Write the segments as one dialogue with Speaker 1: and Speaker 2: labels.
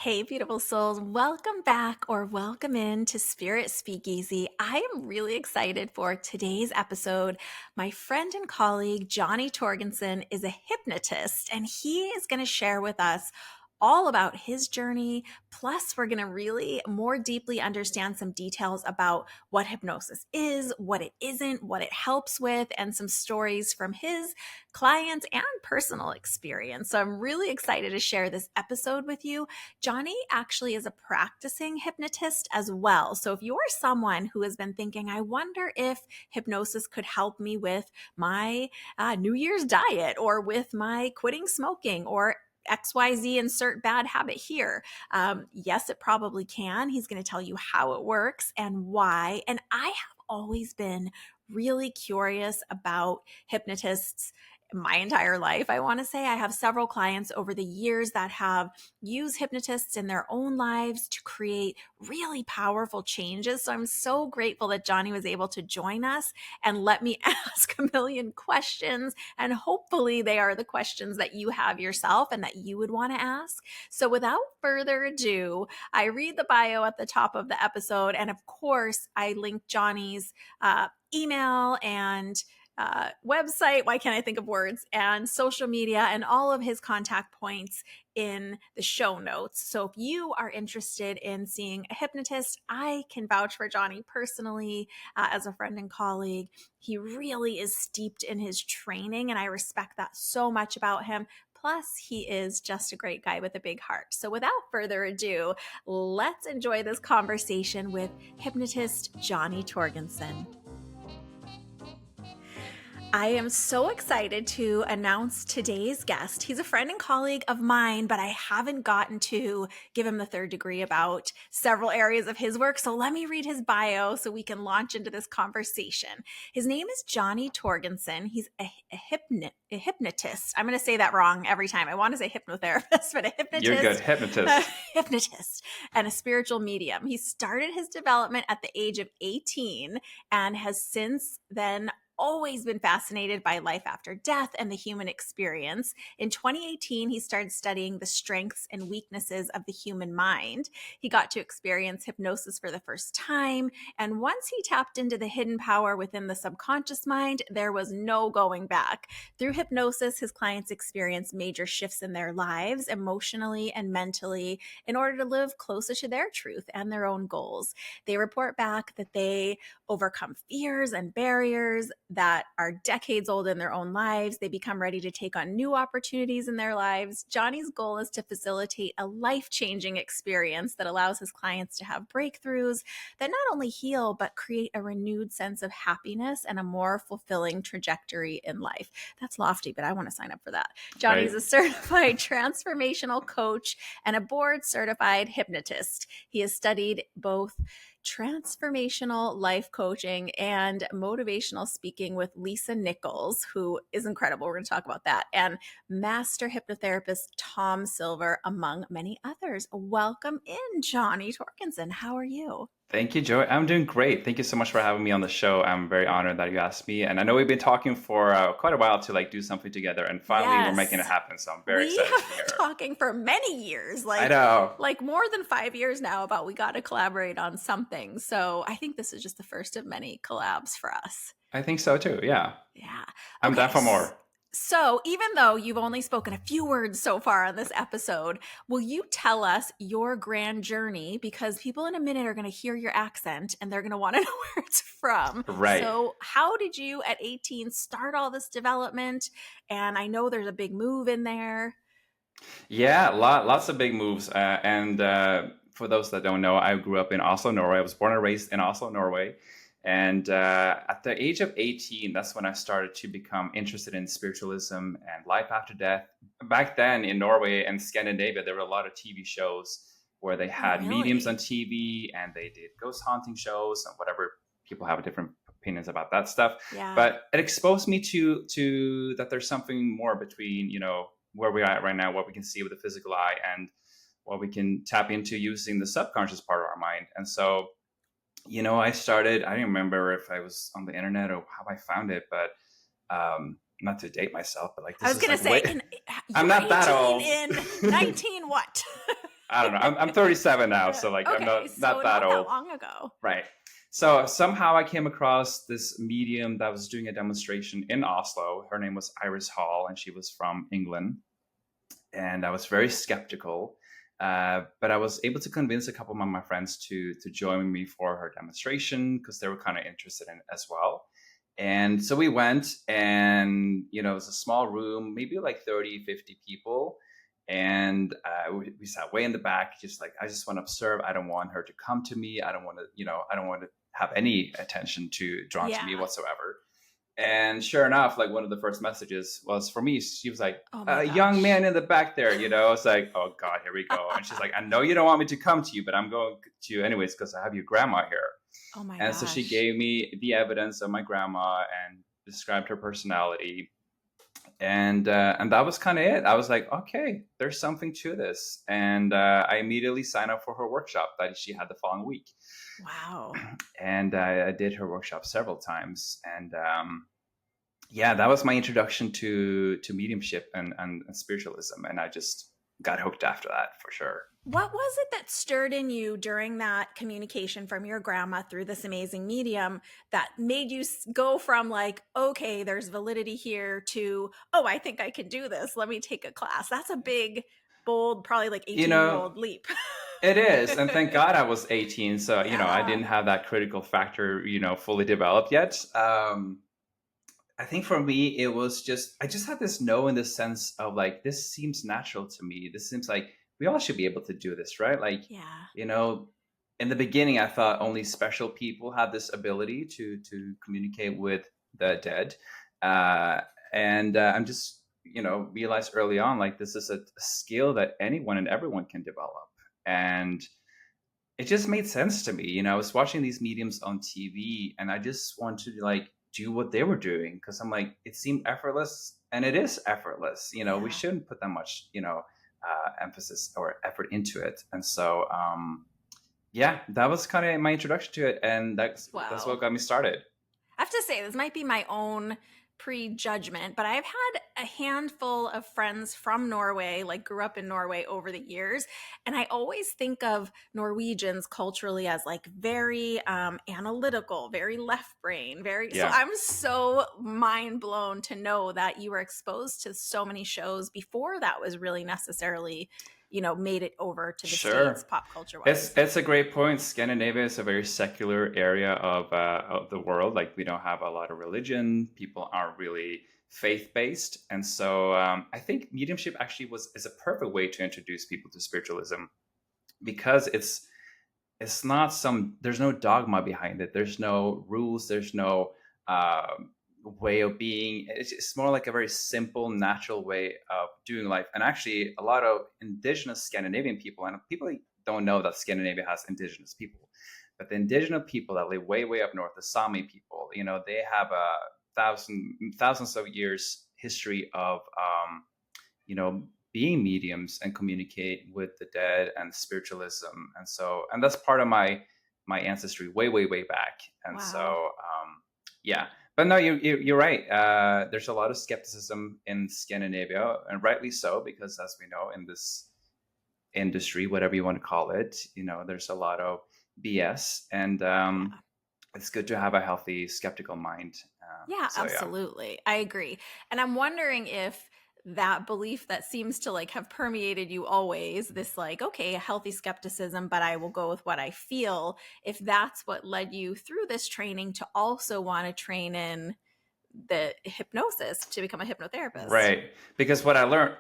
Speaker 1: Hey, beautiful souls. Welcome back or welcome in to Spirit Speakeasy. I am really excited for today's episode. My friend and colleague, Jonny Torgersen, is a hypnotist, and he is going to share with us all about his journey. Plus, we're going to really more deeply understand some details about what hypnosis is, what it isn't, what it helps with, and some stories from his clients and personal experience. So I'm really excited to share this episode with you. Jonny actually is a practicing hypnotist as well. So if you're someone who has been thinking, I wonder if hypnosis could help me with my New Year's diet or with my quitting smoking or XYZ insert bad habit here. Yes, it probably can. He's going to tell you how it works and why. And I have always been really curious about hypnotists my entire life. I want to say I have several clients over the years that have used hypnotists in their own lives to create really powerful changes. So I'm so grateful that Jonny was able to join us and let me ask a million questions. And hopefully they are the questions that you have yourself and that you would want to ask. So without further ado, I read the bio at the top of the episode. And of course, I link Jonny's email and website, why can't I think of words, and social media and all of his contact points in the show notes. So if you are interested in seeing a hypnotist, I can vouch for Jonny personally as a friend and colleague. He really is steeped in his training, and I respect that so much about him. Plus, he is just a great guy with a big heart. So without further ado, let's enjoy this conversation with hypnotist Jonny Torgersen. I am so excited to announce today's guest. He's a friend and colleague of mine, but I haven't gotten to give him the third degree about several areas of his work. So let me read his bio so we can launch into this conversation. His name is Jonny Torgersen. He's a hypnotist. I'm going to say that wrong every time. I want to say hypnotherapist, but a hypnotist.
Speaker 2: You're good, hypnotist.
Speaker 1: Hypnotist and a spiritual medium. He started his development at the age of 18 and has since then always been fascinated by life after death and the human experience. In 2018, he started studying the strengths and weaknesses of the human mind. He got to experience hypnosis for the first time. And once he tapped into the hidden power within the subconscious mind, there was no going back. Through hypnosis, his clients experienced major shifts in their lives, emotionally and mentally, in order to live closer to their truth and their own goals. They report back that they overcome fears and barriers that are decades old in their own lives. They become ready to take on new opportunities in their lives. Jonny's goal is to facilitate a life-changing experience that allows his clients to have breakthroughs that not only heal, but create a renewed sense of happiness and a more fulfilling trajectory in life. That's lofty, but I want to sign up for that. Jonny is a certified transformational coach and a board-certified hypnotist. He has studied both transformational life coaching and motivational speaking with Lisa Nichols, who is incredible. We're going to talk about that. And master hypnotherapist Tom Silver, among many others. Welcome in, Jonny Torgersen. How are you?
Speaker 2: Thank you, Joey. I'm doing great. Thank you so much for having me on the show. I'm very honored that you asked me. And I know we've been talking for quite a while to do something together. And finally, we're making it happen. So I'm very excited to hear.
Speaker 1: We have been talking for many years.
Speaker 2: I know.
Speaker 1: Like more than 5 years now about we got to collaborate on something. So I think this is just the first of many collabs for us.
Speaker 2: I think so too. Yeah.
Speaker 1: Yeah.
Speaker 2: I'm down for more.
Speaker 1: So even though you've only spoken a few words so far on this episode, will you tell us your grand journey? Because people in a minute are going to hear your accent and they're going to want to know where it's from.
Speaker 2: Right.
Speaker 1: So how did you at 18 start all this development? And I know there's a big move in there.
Speaker 2: Yeah, lots of big moves. And for those that don't know, I grew up in Oslo, Norway. I was born and raised in Oslo, Norway. And at the age of 18, that's when I started to become interested in spiritualism and life after death. Back then in Norway and Scandinavia, there were a lot of TV shows where they had mediums on TV and they did ghost haunting shows and whatever. People have different opinions about that stuff.
Speaker 1: Yeah.
Speaker 2: But it exposed me to that there's something more between, where we are at right now, what we can see with the physical eye and what we can tap into using the subconscious part of our mind. And so I started, I don't remember if I was on the internet or how I found it, but not to date myself, but this
Speaker 1: I was going to say,
Speaker 2: I'm not that old.
Speaker 1: In 19 what?
Speaker 2: I don't know. I'm 37 now, so like I'm
Speaker 1: Okay,
Speaker 2: not
Speaker 1: so
Speaker 2: that
Speaker 1: not that
Speaker 2: old.
Speaker 1: long ago.
Speaker 2: Right. So somehow I came across this medium that was doing a demonstration in Oslo. Her name was Iris Hall, and she was from England. And I was very skeptical, but I was able to convince a couple of my friends to join me for her demonstration because they were kind of interested in it as well. And so we went, and it was a small room, maybe like 30, 50 people. And we sat way in the back, just like, I just want to observe. I don't want her to come to me. I don't want to, I don't want to have any attention drawn to me
Speaker 1: Yeah.
Speaker 2: whatsoever. And sure enough, like one of the first messages was for me. She was like,
Speaker 1: Oh my
Speaker 2: "A young
Speaker 1: gosh.
Speaker 2: man in the back there." It's like, oh God, here we go. And she's like, "I know you don't want me to come to you, but I'm going to you anyways because I have your grandma here."
Speaker 1: Oh my
Speaker 2: And so she
Speaker 1: gosh.
Speaker 2: gave me the evidence of my grandma and described her personality. And that was kind of it. I was like, okay, there's something to this. And I immediately signed up for her workshop that she had the following week.
Speaker 1: Wow.
Speaker 2: And I did her workshop several times. And yeah, that was my introduction to mediumship and spiritualism. And I just got hooked after that for sure.
Speaker 1: What was it that stirred in you during that communication from your grandma through this amazing medium that made you go from like, okay, there's validity here to, oh, I think I can do this. Let me take a class. That's a big, bold, probably like
Speaker 2: You
Speaker 1: 18-year-old
Speaker 2: know,
Speaker 1: leap.
Speaker 2: it is. And thank God I was 18. So, I
Speaker 1: Yeah.
Speaker 2: didn't have that critical factor, fully developed yet. I think for me, it was I just had this no in the sense of like, this seems natural to me. This seems like we all should be able to do this, right? Like,
Speaker 1: Yeah.
Speaker 2: you know, in the beginning, I thought only special people had this ability to communicate with the dead. And I'm just, realized early on, like, this is a skill that anyone and everyone can develop. And it just made sense to me. I was watching these mediums on TV and I just wanted to like do what they were doing because I'm like, it seemed effortless, and it is effortless. We
Speaker 1: Yeah.
Speaker 2: shouldn't put that much, emphasis or effort into it. And so, yeah, that was kind of my introduction to it. And that's what
Speaker 1: Wow.
Speaker 2: got me started.
Speaker 1: I have to say, this might be my own prejudgment, but I've had a handful of friends from Norway, like grew up in Norway over the years. And I always think of Norwegians culturally as like very analytical, very left brain, so
Speaker 2: Yeah,
Speaker 1: I'm so mind blown to know that you were exposed to so many shows before that was really necessarily, made it over to the States
Speaker 2: sure.
Speaker 1: pop culture
Speaker 2: It's
Speaker 1: wise.
Speaker 2: it's a great point. Scandinavia is a very secular area of the world. Like, we don't have a lot of religion. People aren't really faith based, and so I think mediumship actually is a perfect way to introduce people to spiritualism because it's not there's no dogma behind it. There's no rules. There's no way of being. It's more like a very simple, natural way of doing life. And actually, a lot of indigenous Scandinavian people, and people don't know that Scandinavia has indigenous people, but the indigenous people that live way, way up north, the Sami people, they have a thousands of years history of, being mediums and communicate with the dead and spiritualism. And that's part of my ancestry way, way, way back. And
Speaker 1: Wow.
Speaker 2: so, yeah. But no, you're right. There's a lot of skepticism in Scandinavia, and rightly so, because as we know, in this industry, whatever you want to call it, there's a lot of BS, and
Speaker 1: Yeah.
Speaker 2: it's good to have a healthy, skeptical mind.
Speaker 1: Yeah,
Speaker 2: So yeah,
Speaker 1: absolutely. I agree. And I'm wondering if that belief that seems to like have permeated you always, this like, okay, a healthy skepticism, but I will go with what I feel, if that's what led you through this training to also want to train in the hypnosis to become a hypnotherapist.
Speaker 2: right. Because what I learned,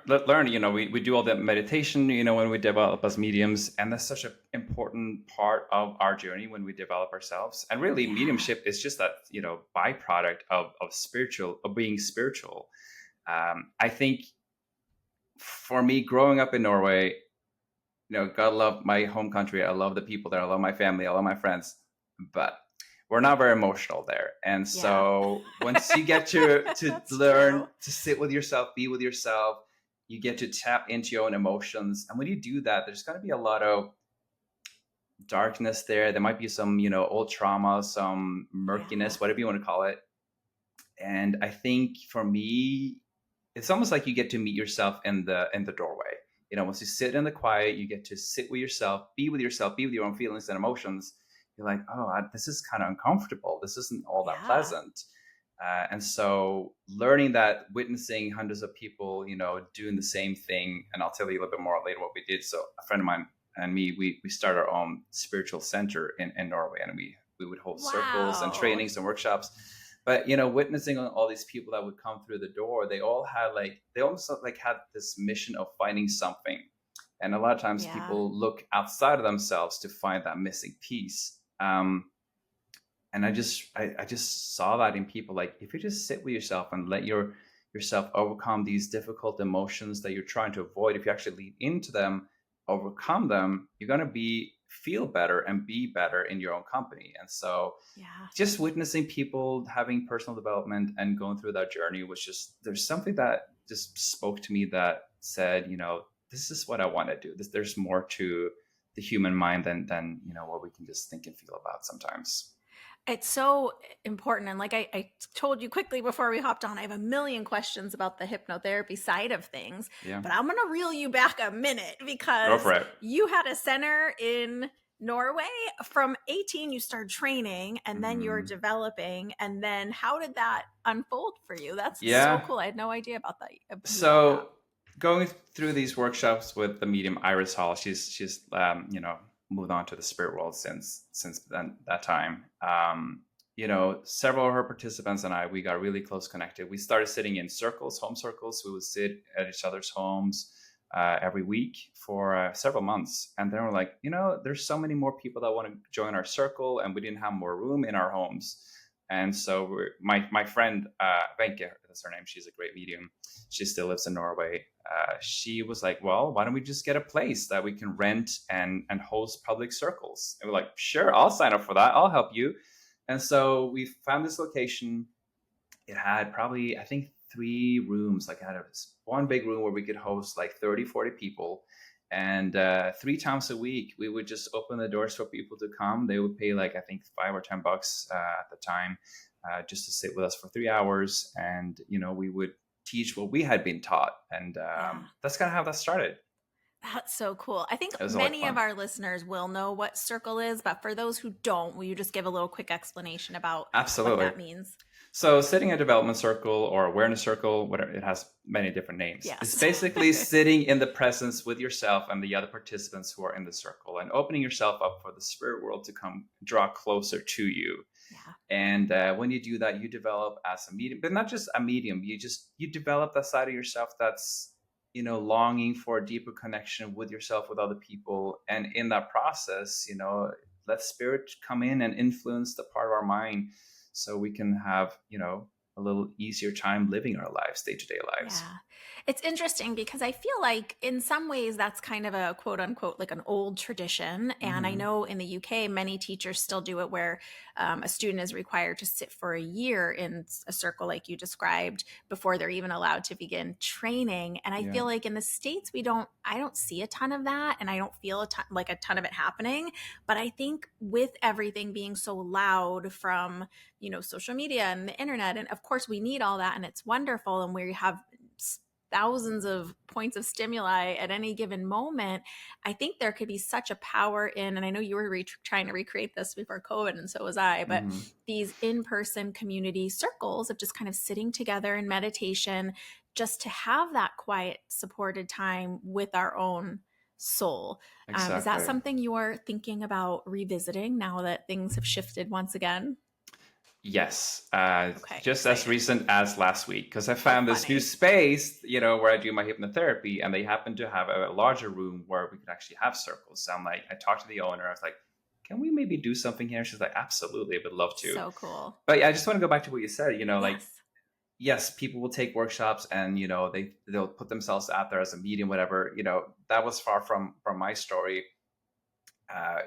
Speaker 2: we do all the meditation, when we develop as mediums, and that's such an important part of our journey when we develop ourselves. And really,
Speaker 1: Yeah.
Speaker 2: mediumship is just that, byproduct of being spiritual. I think for me, growing up in Norway, God love my home country. I love the people there. I love my family. I love my friends. But we're not very emotional there. And
Speaker 1: Yeah.
Speaker 2: so once you get to
Speaker 1: That's
Speaker 2: learn
Speaker 1: true.
Speaker 2: to sit with yourself, be with yourself, you get to tap into your own emotions. And when you do that, there's going to be a lot of darkness there. There might be some, old trauma, some
Speaker 1: Yeah.
Speaker 2: murkiness, whatever you want to call it. And I think for me, it's almost like you get to meet yourself in the doorway. once you sit in the quiet, you get to sit with yourself, be with your own feelings and emotions. You're like, oh, this is kind of uncomfortable. This isn't all that
Speaker 1: Yeah.
Speaker 2: pleasant. And so learning that, witnessing hundreds of people, doing the same thing, and I'll tell you a little bit more later what we did. So a friend of mine and me, we started our own spiritual center in Norway, and we would hold circles and
Speaker 1: Wow.
Speaker 2: trainings and workshops. But witnessing all these people that would come through the door, they all had they almost like had this mission of finding something. And a lot of times
Speaker 1: Yeah.
Speaker 2: people look outside of themselves to find that missing piece. And I just saw that in people. Like, if you just sit with yourself and let yourself overcome these difficult emotions that you're trying to avoid, if you actually lean into them, overcome them, you're going to feel better and be better in your own company. And so
Speaker 1: Yeah.
Speaker 2: just witnessing people having personal development and going through that journey was just, there's something that just spoke to me that said, this is what I want to do. There's more to the human mind than what we can just think and feel about sometimes.
Speaker 1: It's so important. And like I told you quickly before we hopped on, I have a million questions about the hypnotherapy side of things,
Speaker 2: Yeah.
Speaker 1: but I'm going to reel you back a minute
Speaker 2: Go
Speaker 1: because
Speaker 2: for it.
Speaker 1: you had a center in Norway. From 18, you started training and then you're
Speaker 2: Mhm.
Speaker 1: developing. And then how did that unfold for you? That's so
Speaker 2: Yeah.
Speaker 1: cool. I had no idea about that. You had that.
Speaker 2: So going through these workshops with the medium Iris Hall, she's moved on to the spirit world since then, that time. Several of her participants and we got really close connected. We started sitting in circles, home circles. We would sit at each other's homes every week for several months, and then we're like, there's so many more people that want to join our circle, and we didn't have more room in our homes. And so my friend Wenche, that's her name. She's a great medium. She still lives in Norway. She was like, well, why don't we just get a place that we can rent and host public circles? And we're like, sure, I'll sign up for that. I'll help you. And so we found this location. It had probably, I think, 3 rooms. Like, it had one big room where we could host like 30, 40 people. And 3 times a week, we would just open the doors for people to come. They would pay like, I think, $5 or $10 at the time, just to sit with us for 3 hours. And, we would teach what we had been taught. And
Speaker 1: Yeah.
Speaker 2: that's kind of how that started.
Speaker 1: That's so cool. I think
Speaker 2: It was a lot of
Speaker 1: many of
Speaker 2: fun.
Speaker 1: our listeners will know what circle is, but for those who don't, will you just give a little quick explanation about what
Speaker 2: Absolutely.
Speaker 1: that means?
Speaker 2: So sitting a development circle or awareness circle, whatever, it has many different names. It's
Speaker 1: Yes.
Speaker 2: basically sitting in the presence with yourself and the other participants who are in the circle, and opening yourself up for the spirit world to come draw closer to you.
Speaker 1: Yeah.
Speaker 2: And when you do that, you develop as a medium, but not just a medium. You develop that side of yourself that's longing for a deeper connection with yourself, with other people, and in that process, let spirit come in and influence the part of our mind, so we can have a little easier time living our lives, day-to-day lives.
Speaker 1: Yeah. It's interesting because I feel like in some ways that's kind of a quote unquote like an old tradition. And I
Speaker 2: Mm-hmm.
Speaker 1: know in the UK, many teachers still do it where a student is required to sit for a year in a circle like you described before they're even allowed to begin training. And I
Speaker 2: Yeah.
Speaker 1: feel like in the States, I don't see a ton of that. And I don't feel a ton of it happening. But I think with everything being so loud from, social media and the internet, and of course we need all that and it's wonderful. And we have thousands of points of stimuli at any given moment. I think there could be such a power in, and I know you were trying to recreate this before COVID, and so was I, but
Speaker 2: Mm-hmm.
Speaker 1: these in-person community circles of just kind of sitting together in meditation, just to have that quiet, supported time with our own soul. Is that
Speaker 2: Exactly.
Speaker 1: something you're thinking about revisiting now that things have shifted once again?
Speaker 2: Yes,
Speaker 1: Okay,
Speaker 2: just as
Speaker 1: exciting.
Speaker 2: recent as last week, because I
Speaker 1: How
Speaker 2: found this new
Speaker 1: funny.
Speaker 2: space, where I do my hypnotherapy, and they happen to have a larger room where we could actually have circles. So I'm like, I talked to the owner. I was like, can we maybe do something here? She's like, absolutely, I would love to.
Speaker 1: So cool.
Speaker 2: But yeah, I just want to go back to what you said. Like,
Speaker 1: Yes.
Speaker 2: yes, people will take workshops, and they'll put themselves out there as a medium, whatever. That was far from my story.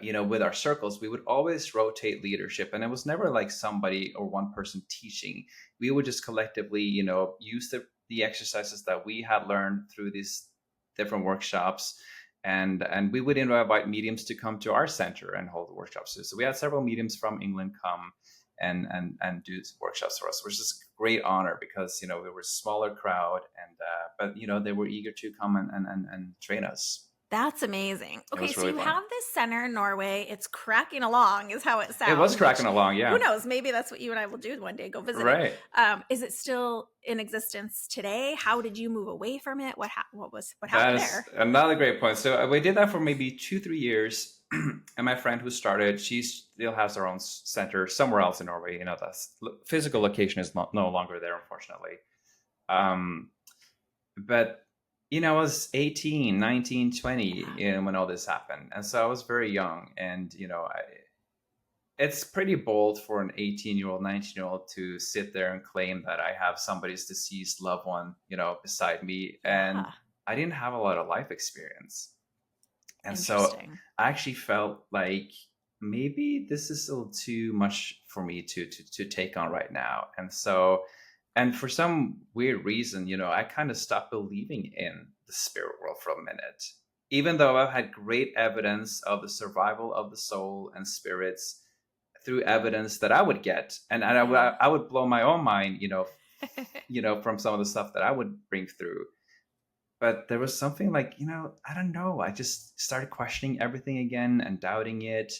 Speaker 2: With our circles, we would always rotate leadership, and it was never like somebody or one person teaching. We would just collectively, use the exercises that we had learned through these different workshops, and we would invite mediums to come to our center and hold workshops. So we had several mediums from England come, and do workshops for us, which is a great honor because we were a smaller crowd, and but they were eager to come and train us.
Speaker 1: That's amazing.
Speaker 2: It
Speaker 1: Okay,
Speaker 2: was
Speaker 1: so
Speaker 2: really
Speaker 1: you
Speaker 2: fun.
Speaker 1: have this center in Norway. It's cracking along, is how it
Speaker 2: It was
Speaker 1: sounds,
Speaker 2: cracking
Speaker 1: which
Speaker 2: along,
Speaker 1: who
Speaker 2: yeah.
Speaker 1: knows? Maybe that's what you and I will do one day, go visit it.
Speaker 2: Right.
Speaker 1: Is it still in existence today? How did you move away from it? What
Speaker 2: That
Speaker 1: happened
Speaker 2: is
Speaker 1: there?
Speaker 2: another great point. So we did that for maybe 2-3 years. And my friend who started, she still has her own center somewhere else in Norway. That's physical location is no longer there, unfortunately. Um, but I was 18, 19, 20 when all this happened. And so I was very young. And, it's pretty bold for an 18-year-old, 19-year-old to sit there and claim that I have somebody's deceased loved one, beside me. And
Speaker 1: Yeah.
Speaker 2: I didn't have a lot of life experience. And so
Speaker 1: Interesting.
Speaker 2: I actually felt like maybe this is a little too much for me to take on right now. And for some weird reason, I kind of stopped believing in the spirit world for a minute. Even though I've had great evidence of the survival of the soul and spirits through evidence that I would get, and I would blow my own mind, from some of the stuff that I would bring through. But there was something like, I don't know. I just started questioning everything again and doubting it.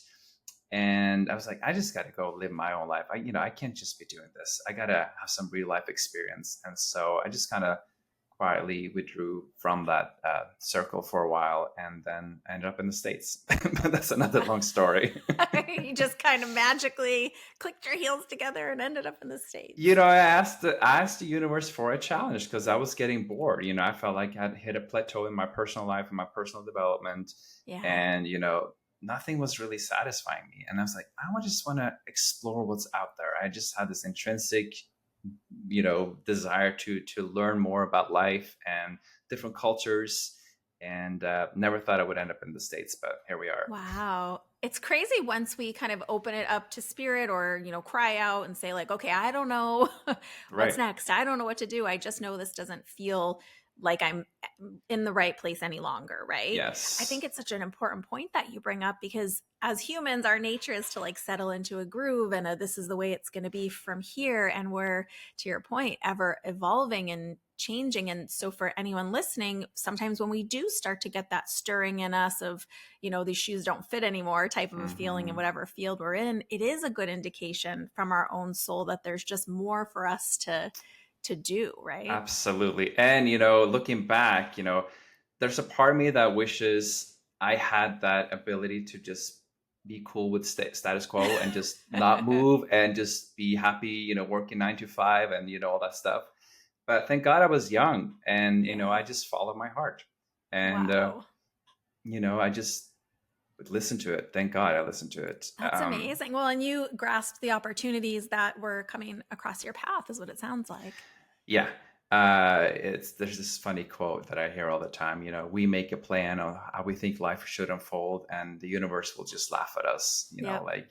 Speaker 2: And I was like, I just got to go live my own life. I can't just be doing this. I got to have some real life experience. And so I just kind of quietly withdrew from that circle for a while, and then ended up in the States. But that's another long story.
Speaker 1: You just kind of magically clicked your heels together and ended up in the States.
Speaker 2: I asked the universe for a challenge because I was getting bored. I felt like I'd hit a plateau in my personal life and my personal development.
Speaker 1: Yeah.
Speaker 2: And, nothing was really satisfying me. And I was like, just want to explore what's out there. I just had this intrinsic desire to learn more about life and different cultures, and never thought I would end up in the States, but here we are.
Speaker 1: Wow. It's crazy once we kind of open it up to spirit, or, cry out and say like, okay, I don't know what's
Speaker 2: Right.
Speaker 1: next. I don't know what to do. I just know this doesn't feel like I'm in the right place any longer, right?
Speaker 2: Yes.
Speaker 1: I think it's such an important point that you bring up, because as humans, our nature is to like settle into a groove, and this is the way it's going to be from here. And we're, to your point, ever evolving and changing. And so for anyone listening, sometimes when we do start to get that stirring in us of, these shoes don't fit anymore type of a feeling in whatever field we're in, it is a good indication from our own soul that there's just more for us to do, right?
Speaker 2: Absolutely. And, looking back, there's a part of me that wishes I had that ability to just be cool with status quo and just not move and just be happy, working 9 to 5 and, all that stuff. But thank God I was young, and, I just followed my heart. And,
Speaker 1: wow.
Speaker 2: I just would listen to it. Thank God I listened to it.
Speaker 1: That's amazing. Well, and you grasped the opportunities that were coming across your path, is what it sounds like.
Speaker 2: Yeah. There's this funny quote that I hear all the time. We make a plan on how we think life should unfold, and the universe will just laugh at us. Like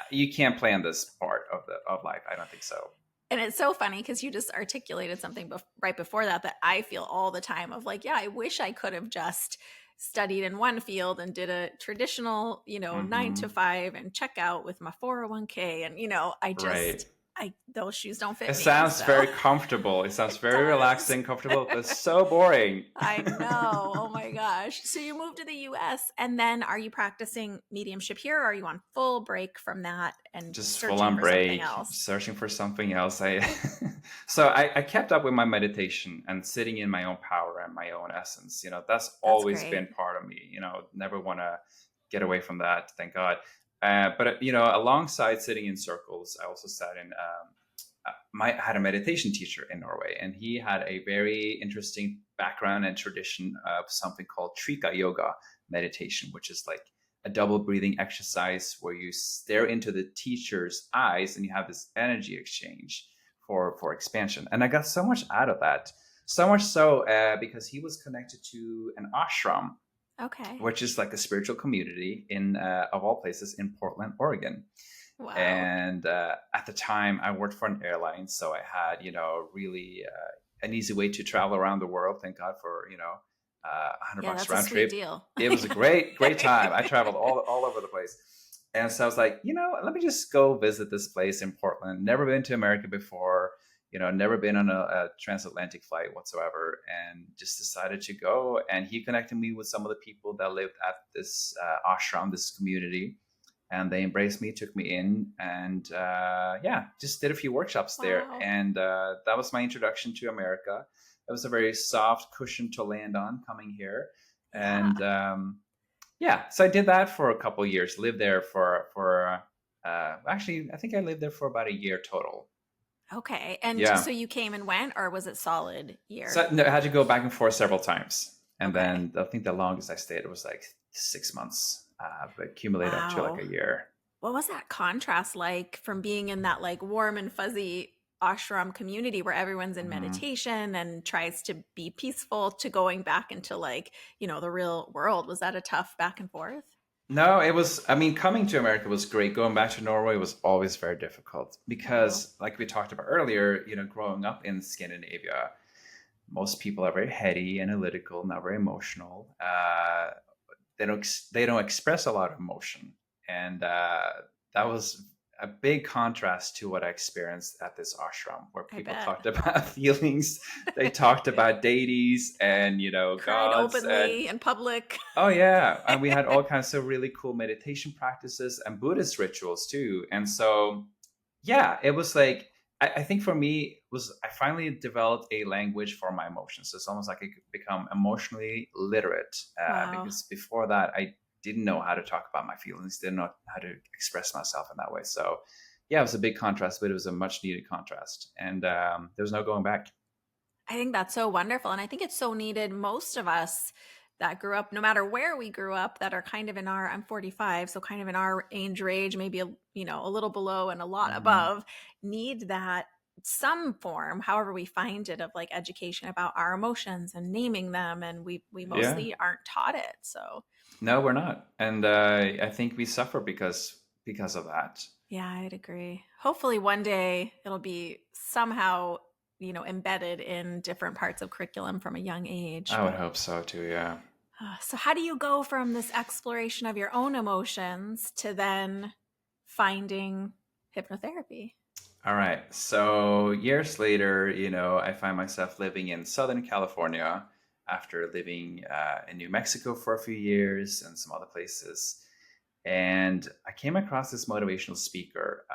Speaker 2: you can't plan this part of life. I don't think so.
Speaker 1: And it's so funny because you just articulated something right before that I feel all the time of like, yeah, I wish I could have just studied in one field and did a traditional, 9 to 5 and check out with my 401k. And, I just,
Speaker 2: right.
Speaker 1: Those shoes don't fit
Speaker 2: me. It
Speaker 1: me.
Speaker 2: sounds very comfortable. It sounds very relaxing, comfortable, but so boring.
Speaker 1: I know. Oh my gosh. So you moved to the US, and then are you practicing mediumship here, or are you on full break from that and
Speaker 2: just
Speaker 1: searching
Speaker 2: full on
Speaker 1: for
Speaker 2: break,
Speaker 1: something else?
Speaker 2: Searching for something else? So I kept up with my meditation and sitting in my own power and my own essence. That's always been part of me. Never want to get away from that. Thank God. But alongside sitting in circles, I also sat in. I had a meditation teacher in Norway, and he had a very interesting background and tradition of something called Trika yoga meditation, which is like a double breathing exercise where you stare into the teacher's eyes and you have this energy exchange for expansion. And I got so much out of that, so much so because he was connected to an ashram.
Speaker 1: Okay.
Speaker 2: Which is like a spiritual community in, of all places, in Portland, Oregon.
Speaker 1: Wow.
Speaker 2: And at the time, I worked for an airline, so I had, really an easy way to travel around the world. Thank God for, $100 round trip.
Speaker 1: Deal.
Speaker 2: It was a great time. I traveled all over the place. And so I was like, let me just go visit this place in Portland. Never been to America before, never been on a transatlantic flight whatsoever, and just decided to go. And he connected me with some of the people that lived at this ashram, this community, and they embraced me, took me in, and yeah, just did a few workshops there.
Speaker 1: Wow.
Speaker 2: And that was my introduction to America. It was a very soft cushion to land on coming here.
Speaker 1: Yeah.
Speaker 2: And yeah, so I did that for a couple of years. Lived there for actually, I think I lived there for about a year total.
Speaker 1: Okay. And
Speaker 2: Yeah,
Speaker 1: so you came and went, or was it solid year?
Speaker 2: so no, I had to go back and forth several times, and
Speaker 1: Okay.
Speaker 2: then I think the longest I stayed was like 6 months, but accumulated up to like
Speaker 1: Wow.
Speaker 2: a year.
Speaker 1: What was that contrast like from being in that like warm and fuzzy ashram community where everyone's in
Speaker 2: Mhm.
Speaker 1: meditation and tries to be peaceful to going back into like, the real world? Was that a tough back and forth?
Speaker 2: No, it was. I mean, coming to America was great. Going back to Norway was always very difficult
Speaker 1: Wow.
Speaker 2: because, like we talked about earlier, growing up in Scandinavia, most people are very heady, analytical, not very emotional. They don't express a lot of emotion, and that was a big contrast to what I experienced at this ashram, where
Speaker 1: I
Speaker 2: people
Speaker 1: bet.
Speaker 2: talked about feelings, they talked about deities and
Speaker 1: Cried
Speaker 2: gods, and
Speaker 1: openly in public.
Speaker 2: oh yeah, and we had all kinds of really cool meditation practices and Buddhist rituals too. And so, yeah, it was like I think for me was I finally developed a language for my emotions. It's almost like I could become emotionally literate
Speaker 1: Wow.
Speaker 2: because before that I didn't know how to talk about my feelings, didn't know how to express myself in that way. So, yeah, it was a big contrast, but it was a much needed contrast, and there was no going back.
Speaker 1: I think that's so wonderful. And I think it's so needed. Most of us that grew up, no matter where we grew up, that are kind of in our, I'm 45, so kind of in our age range, maybe, a little below and a lot
Speaker 2: Hmm.
Speaker 1: above, need that some form, however we find it, of like education about our emotions and naming them. And we
Speaker 2: Yeah.
Speaker 1: mostly aren't taught it. So
Speaker 2: No, we're not, and I think we suffer because of that.
Speaker 1: yeah, I'd agree. Hopefully one day it'll be somehow, embedded in different parts of curriculum from a young age.
Speaker 2: I would
Speaker 1: But
Speaker 2: hope so too. Yeah.
Speaker 1: So, how do you go from this exploration of your own emotions to then finding hypnotherapy?
Speaker 2: All right. So years later, I find myself living in Southern California after living in New Mexico for a few years and some other places. And I came across this motivational speaker.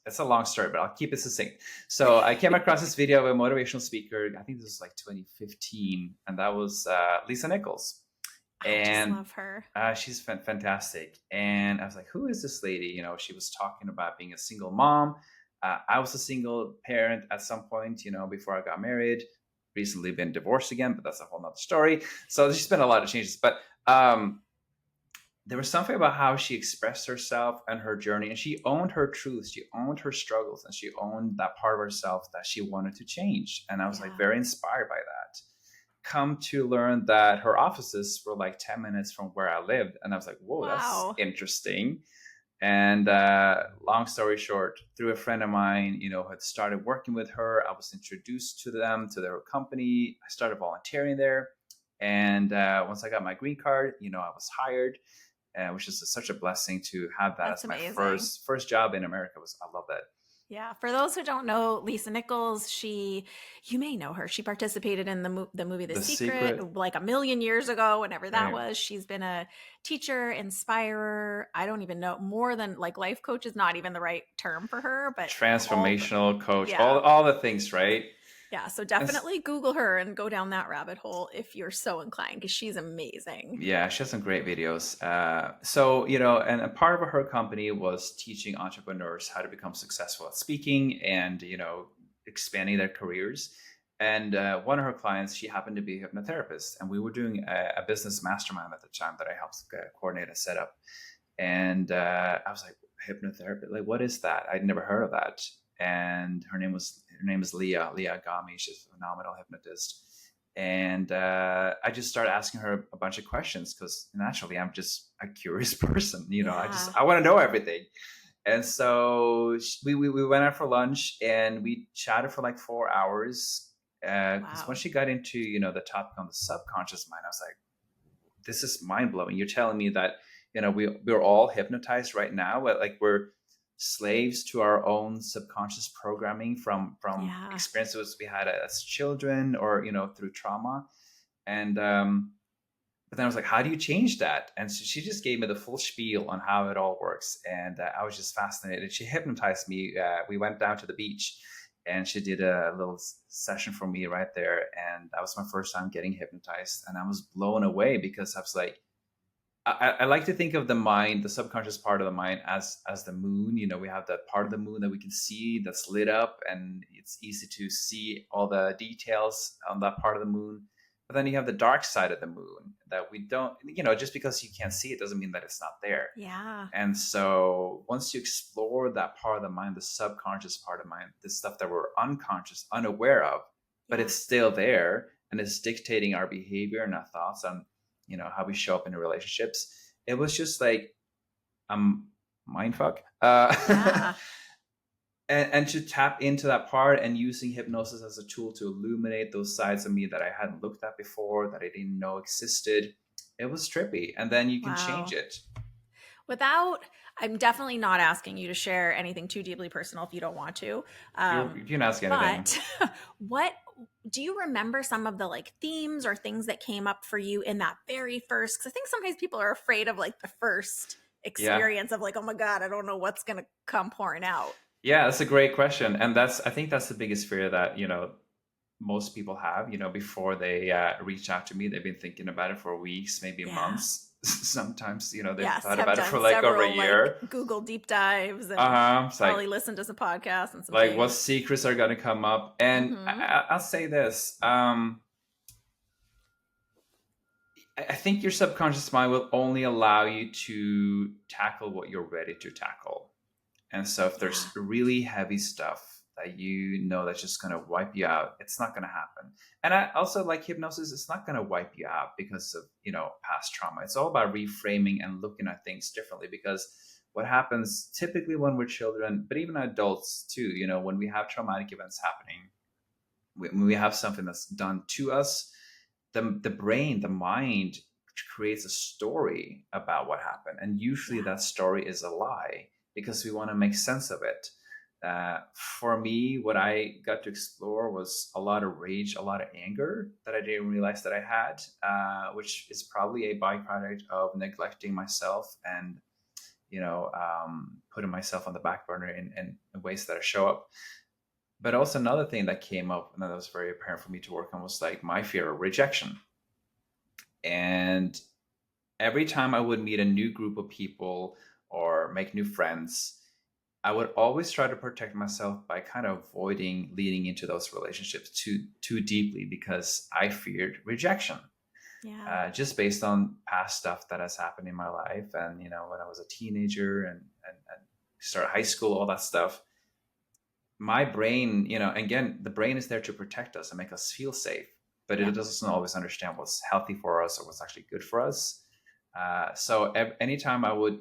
Speaker 2: It's a long story, but I'll keep it succinct. So I came across this video of a motivational speaker. I think this was like 2015, and that was Lisa Nichols.
Speaker 1: I just
Speaker 2: And
Speaker 1: love her.
Speaker 2: she's fantastic. And I was like, who is this lady? She was talking about being a single mom. I was a single parent at some point, before I got married. Recently been divorced again, but that's a whole nother story. So there's been a lot of changes. But there was something about how she expressed herself and her journey, and she owned her truths, she owned her struggles, and she owned that part of herself that she wanted to change. And I was like
Speaker 1: Yeah.
Speaker 2: very inspired by that. Come to learn that her offices were like 10 minutes from where I lived. And I was like, whoa, that's
Speaker 1: Wow.
Speaker 2: interesting. And long story short, through a friend of mine, had started working with her. I was introduced to them, to their company. I started volunteering there. And once I got my green card, I was hired, which is such a blessing to have that
Speaker 1: That's
Speaker 2: as my
Speaker 1: amazing.
Speaker 2: first job in America. I love that.
Speaker 1: Yeah. For those who don't know Lisa Nichols, you may know her. She participated in the movie The
Speaker 2: The
Speaker 1: Secret
Speaker 2: secret,
Speaker 1: like a million years ago, whenever that
Speaker 2: right?
Speaker 1: was. She's been a teacher, inspirer. I don't even know, more than like life coach is not even the right term for her, but all the,
Speaker 2: Transformational coach,
Speaker 1: yeah.
Speaker 2: all the things, right?
Speaker 1: Yeah, so
Speaker 2: And
Speaker 1: definitely Google her and go down that rabbit hole if you're so inclined because she's amazing.
Speaker 2: yeah, she has some great videos. So, and a part of her company was teaching entrepreneurs how to become successful at speaking and, expanding their careers. And one of her clients, she happened to be a hypnotherapist. And we were doing a business mastermind at the time that I helped coordinate and set up. And I was like, hypnotherapy, like, what is that? I'd never heard of that. And her name is Leah Gami. She's a phenomenal hypnotist. And I just started asking her a bunch of questions because naturally I'm just a curious person.
Speaker 1: Yeah.
Speaker 2: I want to know everything. And so we went out for lunch and we chatted for like 4 hours. Because
Speaker 1: Wow.
Speaker 2: once she got into the topic on the subconscious mind, I was like, this is mind blowing. You're telling me that we're all hypnotized right now, but like we're slaves to our own subconscious programming from
Speaker 1: Yeah.
Speaker 2: experiences we had as children, or through trauma. And but then I was like, how do you change that? And so she just gave me the full spiel on how it all works. And I was just fascinated. She hypnotized me. We went down to the beach and she did a little session for me right there. And that was my first time getting hypnotized. And I was blown away because I was like, I like to think of the mind, the subconscious part of the mind, as the moon. We have that part of the moon that we can see that's lit up, and it's easy to see all the details on that part of the moon. But then you have the dark side of the moon that we don't. Just because you can't see it doesn't mean that it's not there.
Speaker 1: Yeah.
Speaker 2: And so once you explore that part of the mind, the subconscious part of the mind, the stuff that we're unconscious, unaware of, but
Speaker 1: Yeah.
Speaker 2: it's still there and it's dictating our behavior and our thoughts on how we show up in relationships. It was just like mind fuck.
Speaker 1: Yeah.
Speaker 2: And to tap into that part and using hypnosis as a tool to illuminate those sides of me that I hadn't looked at before, that I didn't know existed. It was trippy. And then you can change
Speaker 1: Wow.
Speaker 2: it.
Speaker 1: I'm definitely not asking you to share anything too deeply personal if you don't want to.
Speaker 2: You can ask anything.
Speaker 1: But what do you remember some of the like themes or things that came up for you in that very first? Because I think sometimes people are afraid of like the first
Speaker 2: Yeah.
Speaker 1: experience of like, oh my God, I don't know what's going to come pouring out.
Speaker 2: Yeah, that's a great question. And I think that's the biggest fear that, most people have, before they reach out to me. They've been thinking about it for weeks, maybe
Speaker 1: Yeah.
Speaker 2: months. Sometimes, they've
Speaker 1: Yes.
Speaker 2: thought
Speaker 1: Have
Speaker 2: about it for
Speaker 1: done
Speaker 2: like over a
Speaker 1: several
Speaker 2: year.
Speaker 1: like Google deep dives and
Speaker 2: It's
Speaker 1: probably
Speaker 2: like,
Speaker 1: listened to some podcasts and some
Speaker 2: what
Speaker 1: things.
Speaker 2: secrets are going to come up? And
Speaker 1: Mm-hmm.
Speaker 2: I'll say this. I think your subconscious mind will only allow you to tackle what you're ready to tackle. And so if
Speaker 1: Yeah.
Speaker 2: there's really heavy stuff that that's just going to wipe you out, it's not going to happen. And I also like hypnosis. It's not going to wipe you out because of, past trauma. It's all about reframing and looking at things differently, because what happens typically when we're children, but even adults too, when we have traumatic events happening, when we have something that's done to us, the brain, the mind creates a story about what happened. And usually
Speaker 1: Yeah.
Speaker 2: that story is a lie because we want to make sense of it. For me, what I got to explore was a lot of rage, a lot of anger that I didn't realize that I had, which is probably a byproduct of neglecting myself and, putting myself on the back burner in ways that I show up. But also another thing that came up and that was very apparent for me to work on was like my fear of rejection. And every time I would meet a new group of people or make new friends, I would always try to protect myself by kind of avoiding leading into those relationships too deeply because I feared rejection.
Speaker 1: Yeah.
Speaker 2: Just based on past stuff that has happened in my life, and when I was a teenager and start high school, all that stuff. My brain, again, the brain is there to protect us and make us feel safe, but
Speaker 1: Yeah.
Speaker 2: it doesn't always understand what's healthy for us or what's actually good for us. So anytime I would,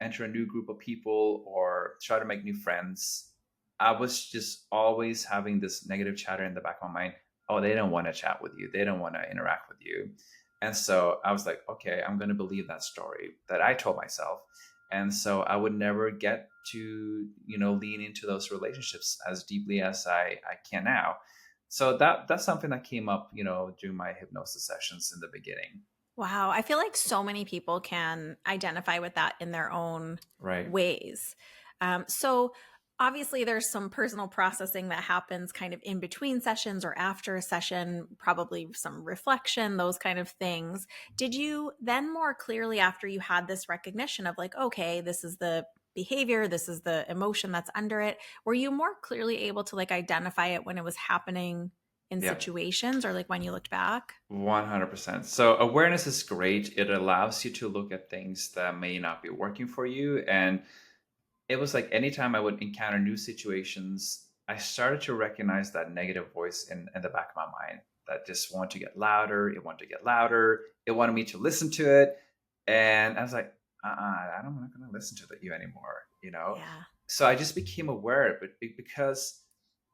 Speaker 2: enter a new group of people or try to make new friends, I was just always having this negative chatter in the back of my mind. Oh, they don't want to chat with you. They don't want to interact with you. And so I was like, okay, I'm going to believe that story that I told myself. And so I would never get to, lean into those relationships as deeply as I can now. So that's something that came up, during my hypnosis sessions in the beginning.
Speaker 1: Wow. I feel like so many people can identify with that in their own
Speaker 2: Right.
Speaker 1: ways. So, obviously, there's some personal processing that happens kind of in between sessions or after a session, probably some reflection, those kind of things. Did you then more clearly, after you had this recognition of like, okay, this is the behavior, this is the emotion that's under it, were you more clearly able to like identify it when it was happening in
Speaker 2: Yeah.
Speaker 1: situations or like when you looked back?
Speaker 2: 100%. So awareness is great. It allows you to look at things that may not be working for you. And it was like anytime I would encounter new situations, I started to recognize that negative voice in the back of my mind that just wanted to get louder. It wanted to get louder. It wanted me to listen to it. And I was like, I'm not going to listen to you anymore,
Speaker 1: Yeah.
Speaker 2: So I just became aware of it because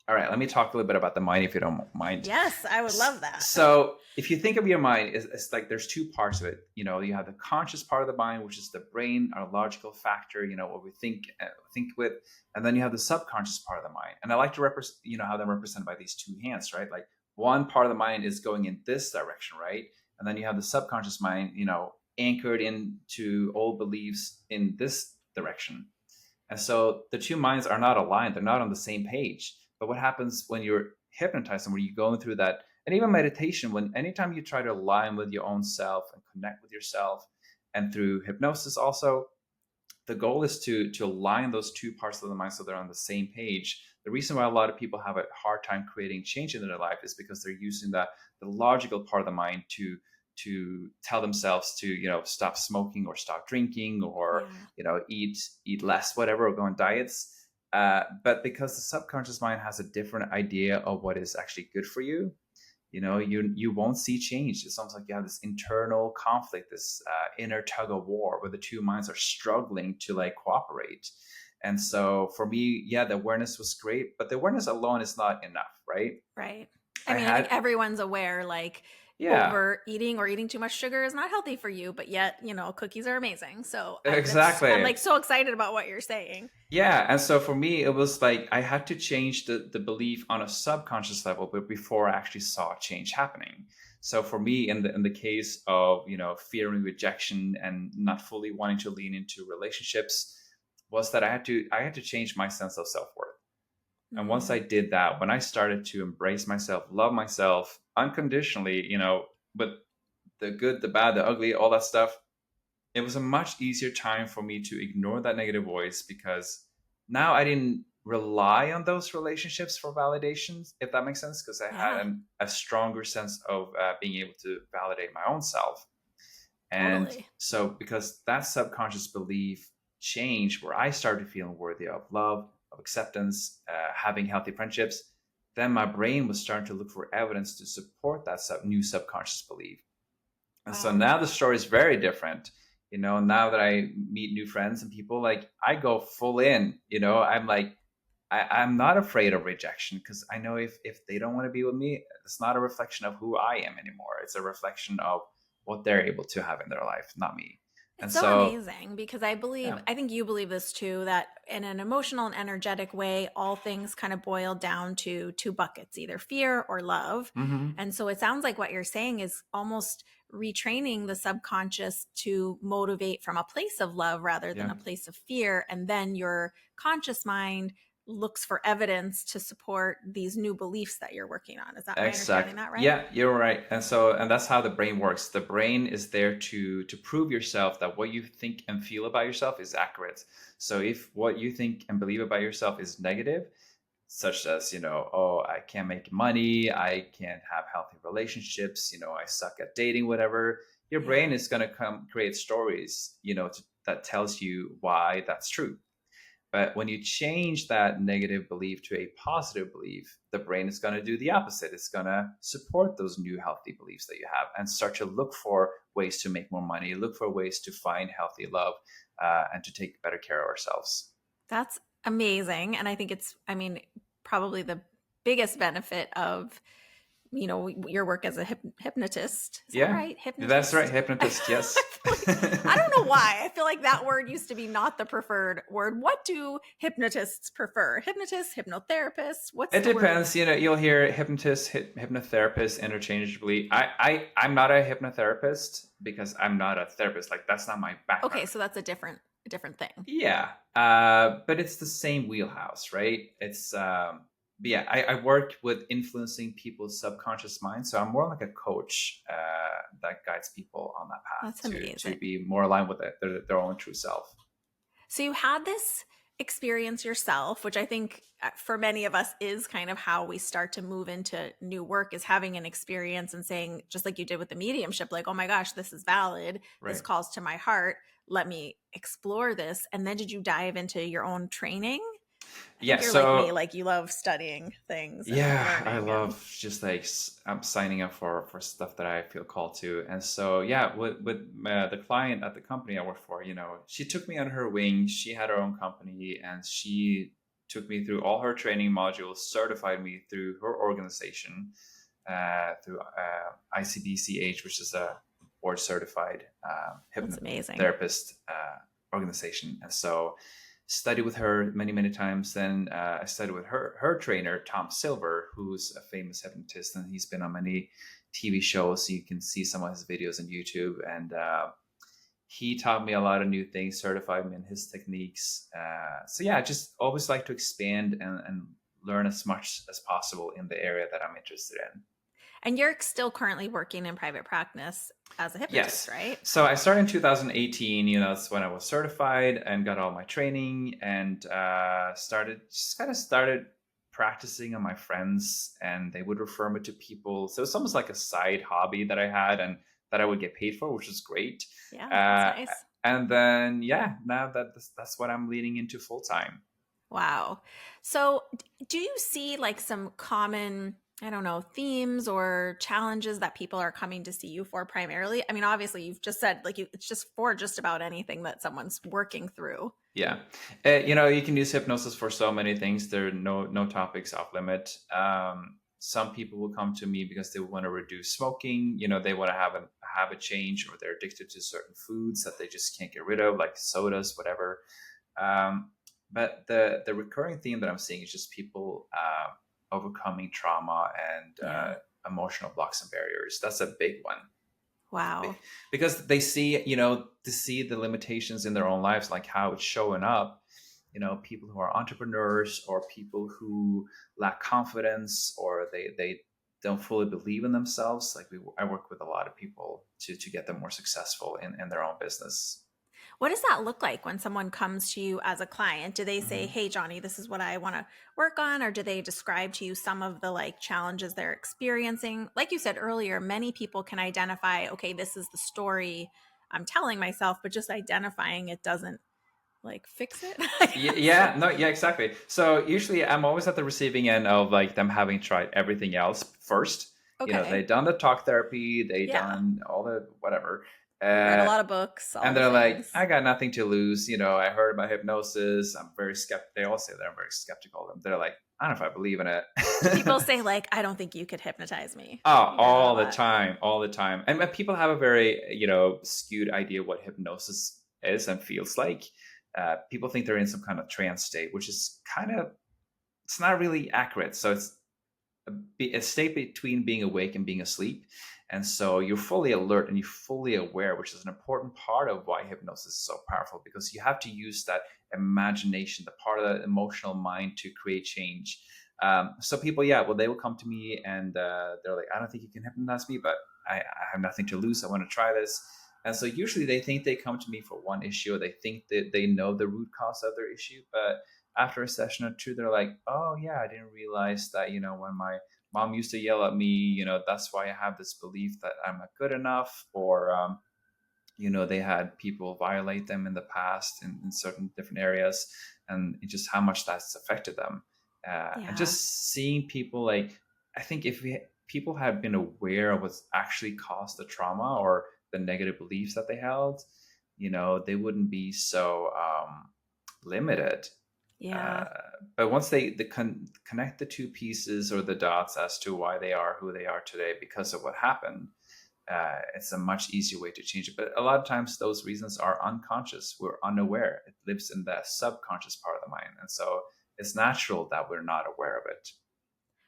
Speaker 2: All right, let me talk a little bit about the mind if you don't mind.
Speaker 1: Yes, I would love that.
Speaker 2: So, if you think of your mind, it's like there's two parts of it. You have the conscious part of the mind, which is the brain, our logical factor, what we think with, and then you have the subconscious part of the mind. And I like to represent, have them represented by these two hands, right? Like one part of the mind is going in this direction, right? And then you have the subconscious mind, anchored into old beliefs in this direction. And so the two minds are not aligned, they're not on the same page. But what happens when you're hypnotized and when you're going through that, and even meditation, when anytime you try to align with your own self and connect with yourself, and through hypnosis also, the goal is to align those two parts of the mind so they're on the same page. The reason why a lot of people have a hard time creating change in their life is because they're using the logical part of the mind to tell themselves to stop smoking or stop drinking or eat less, whatever, or go on diets. But because the subconscious mind has a different idea of what is actually good for you, you won't see change. It's almost like you have this internal conflict, this inner tug of war where the two minds are struggling to like cooperate. And so for me, the awareness was great, but the awareness alone is not enough, right?
Speaker 1: Right. I think everyone's aware, like, overeating or eating too much sugar is not healthy for you, but yet, cookies are amazing. So
Speaker 2: exactly,
Speaker 1: I'm like so excited about what you're saying.
Speaker 2: Yeah. And so for me, it was like I had to change the belief on a subconscious level, but before I actually saw change happening. So for me, in the case of fearing rejection and not fully wanting to lean into relationships, was that I had to change my sense of self-worth. And once I did that, when I started to embrace myself, love myself unconditionally, but the good, the bad, the ugly, all that stuff, it was a much easier time for me to ignore that negative voice because now I didn't rely on those relationships for validations, if that makes sense, because I had a stronger sense of being able to validate my own self. And so because that subconscious belief changed where I started feeling worthy of love, of acceptance, having healthy friendships, then my brain was starting to look for evidence to support that new subconscious belief. And so now the story is very different. Now that I meet new friends and people, like I go full in, I'm like, I'm not afraid of rejection because I know if they don't want to be with me, it's not a reflection of who I am anymore. It's a reflection of what they're able to have in their life, not me.
Speaker 1: It's so amazing because I think you believe this too, that in an emotional and energetic way, all things kind of boil down to two buckets, either fear or love.
Speaker 2: Mm-hmm.
Speaker 1: And so it sounds like what you're saying is almost retraining the subconscious to motivate from a place of love rather than a place of fear. And then your conscious mind looks for evidence to support these new beliefs that you're working on. Is that my understanding that right?
Speaker 2: Yeah, you're right. And that's how the brain works. The brain is there to prove yourself that what you think and feel about yourself is accurate. So if what you think and believe about yourself is negative, such as, oh, I can't make money, I can't have healthy relationships, I suck at dating, whatever, your brain is going to create stories, that tells you why that's true. But when you change that negative belief to a positive belief, the brain is going to do the opposite. It's going to support those new healthy beliefs that you have and start to look for ways to make more money, look for ways to find healthy love, and to take better care of ourselves.
Speaker 1: That's amazing. And I think it's, probably the biggest benefit of your work as a hypnotist. Is that right? Hypnotist?
Speaker 2: That's right. Hypnotist. Yes.
Speaker 1: I don't know why. I feel like that word used to be not the preferred word. What do hypnotists prefer? Hypnotist, hypnotherapist?
Speaker 2: It depends. You'll hear hypnotist, hypnotherapist interchangeably. I'm not a hypnotherapist because I'm not a therapist. Like that's not my background.
Speaker 1: Okay, so that's a different thing.
Speaker 2: Yeah. But it's the same wheelhouse, right? It's I work with influencing people's subconscious mind. So I'm more like a coach that guides people on that path to be more aligned with their own true self.
Speaker 1: So you had this experience yourself, which I think for many of us is kind of how we start to move into new work, is having an experience and saying, just like you did with the mediumship, like, oh my gosh, this is valid. Right. This calls to my heart. Let me explore this. And then did you dive into your own training? You're like me, like you love studying things.
Speaker 2: Yeah, I love just like I'm signing up for stuff that I feel called to. And so, with the client at the company I work for, she took me under her wing. She had her own company and she took me through all her training modules, certified me through her organization, through ICD-CH, which is a board certified
Speaker 1: That's amazing.
Speaker 2: hypnotherapist organization. And so studied with her many times. Then I studied with her trainer, Tom Silver, who's a famous hypnotist, and he's been on many TV shows. So you can see some of his videos on YouTube. And he taught me a lot of new things, certified me in his techniques. So yeah, I just always like to expand and learn as much as possible in the area that I'm interested in.
Speaker 1: And you're still currently working in private practice as a hypnotist,
Speaker 2: Yes.
Speaker 1: right?
Speaker 2: So I started in 2018. That's when I was certified and got all my training, and started practicing on my friends, and they would refer me to people. So it's almost like a side hobby that I had and that I would get paid for, which is great.
Speaker 1: Yeah, that's
Speaker 2: Uh,
Speaker 1: nice.
Speaker 2: and then, yeah, now that's what I'm leading into full time.
Speaker 1: Wow. So, do you see like some common, I don't know, themes or challenges that people are coming to see you for primarily? I mean, obviously, you've just said like it's just for just about anything that someone's working through.
Speaker 2: Yeah. You can use hypnosis for so many things. There are no topics off limit. Some people will come to me because they want to reduce smoking. They want to have a habit change, or they're addicted to certain foods that they just can't get rid of, like sodas, whatever. But the recurring theme that I'm seeing is just people overcoming trauma and
Speaker 1: Yeah.
Speaker 2: emotional blocks and barriers. That's a big one
Speaker 1: Wow.
Speaker 2: because they see, to see the limitations in their own lives, like how it's showing up. People who are entrepreneurs, or people who lack confidence, or they don't fully believe in themselves. Like I work with a lot of people to get them more successful in their own business.
Speaker 1: What does that look like when someone comes to you as a client? Do they say,
Speaker 2: Mhm.
Speaker 1: "Hey, Johnny, this is what I want to work on," or do they describe to you some of the like challenges they're experiencing? Like you said earlier, many people can identify, okay, this is the story I'm telling myself, but just identifying it doesn't like fix it, I guess.
Speaker 2: Yeah, no, yeah, exactly. So usually I'm always at the receiving end of like them having tried everything else first.
Speaker 1: Okay.
Speaker 2: They've done the talk therapy, they
Speaker 1: Yeah.
Speaker 2: done all the whatever.
Speaker 1: Read a
Speaker 2: Uh,
Speaker 1: lot of books, all
Speaker 2: and
Speaker 1: the
Speaker 2: they're like,
Speaker 1: things.
Speaker 2: I got nothing to lose. I heard about hypnosis. I'm very skeptical. They all say that I'm very skeptical of them. They're like, I don't know if I believe in it.
Speaker 1: Do people say like, "I don't think you could hypnotize me"?
Speaker 2: Oh,
Speaker 1: You hear that a
Speaker 2: all the
Speaker 1: lot.
Speaker 2: time, all the time. And people have a very, skewed idea what hypnosis is and feels like. People think they're in some kind of trance state, which is it's not really accurate. So it's a state between being awake and being asleep. And so you're fully alert and you're fully aware, which is an important part of why hypnosis is so powerful, because you have to use that imagination, the part of the emotional mind, to create change. So people, yeah, well, they will come to me and they're like, I don't think you can hypnotize me, but I have nothing to lose. I want to try this. And so usually they think they come to me for one issue, or they think that they know the root cause of their issue. But after a session or two, they're like, oh, yeah, I didn't realize that, when my mom used to yell at me, that's why I have this belief that I'm not good enough. Or they had people violate them in the past in certain different areas, and just how much that's affected them. And
Speaker 1: Yeah.
Speaker 2: just seeing people, like, I think if people had been aware of what's actually caused the trauma or the negative beliefs that they held, they wouldn't be so limited. uh,
Speaker 1: Yeah.
Speaker 2: but once they connect the two pieces or the dots as to why they are who they are today because of what happened, it's a much easier way to change it. But a lot of times those reasons are unconscious. We're unaware. It lives in the subconscious part of the mind. And so it's natural that we're not aware of it.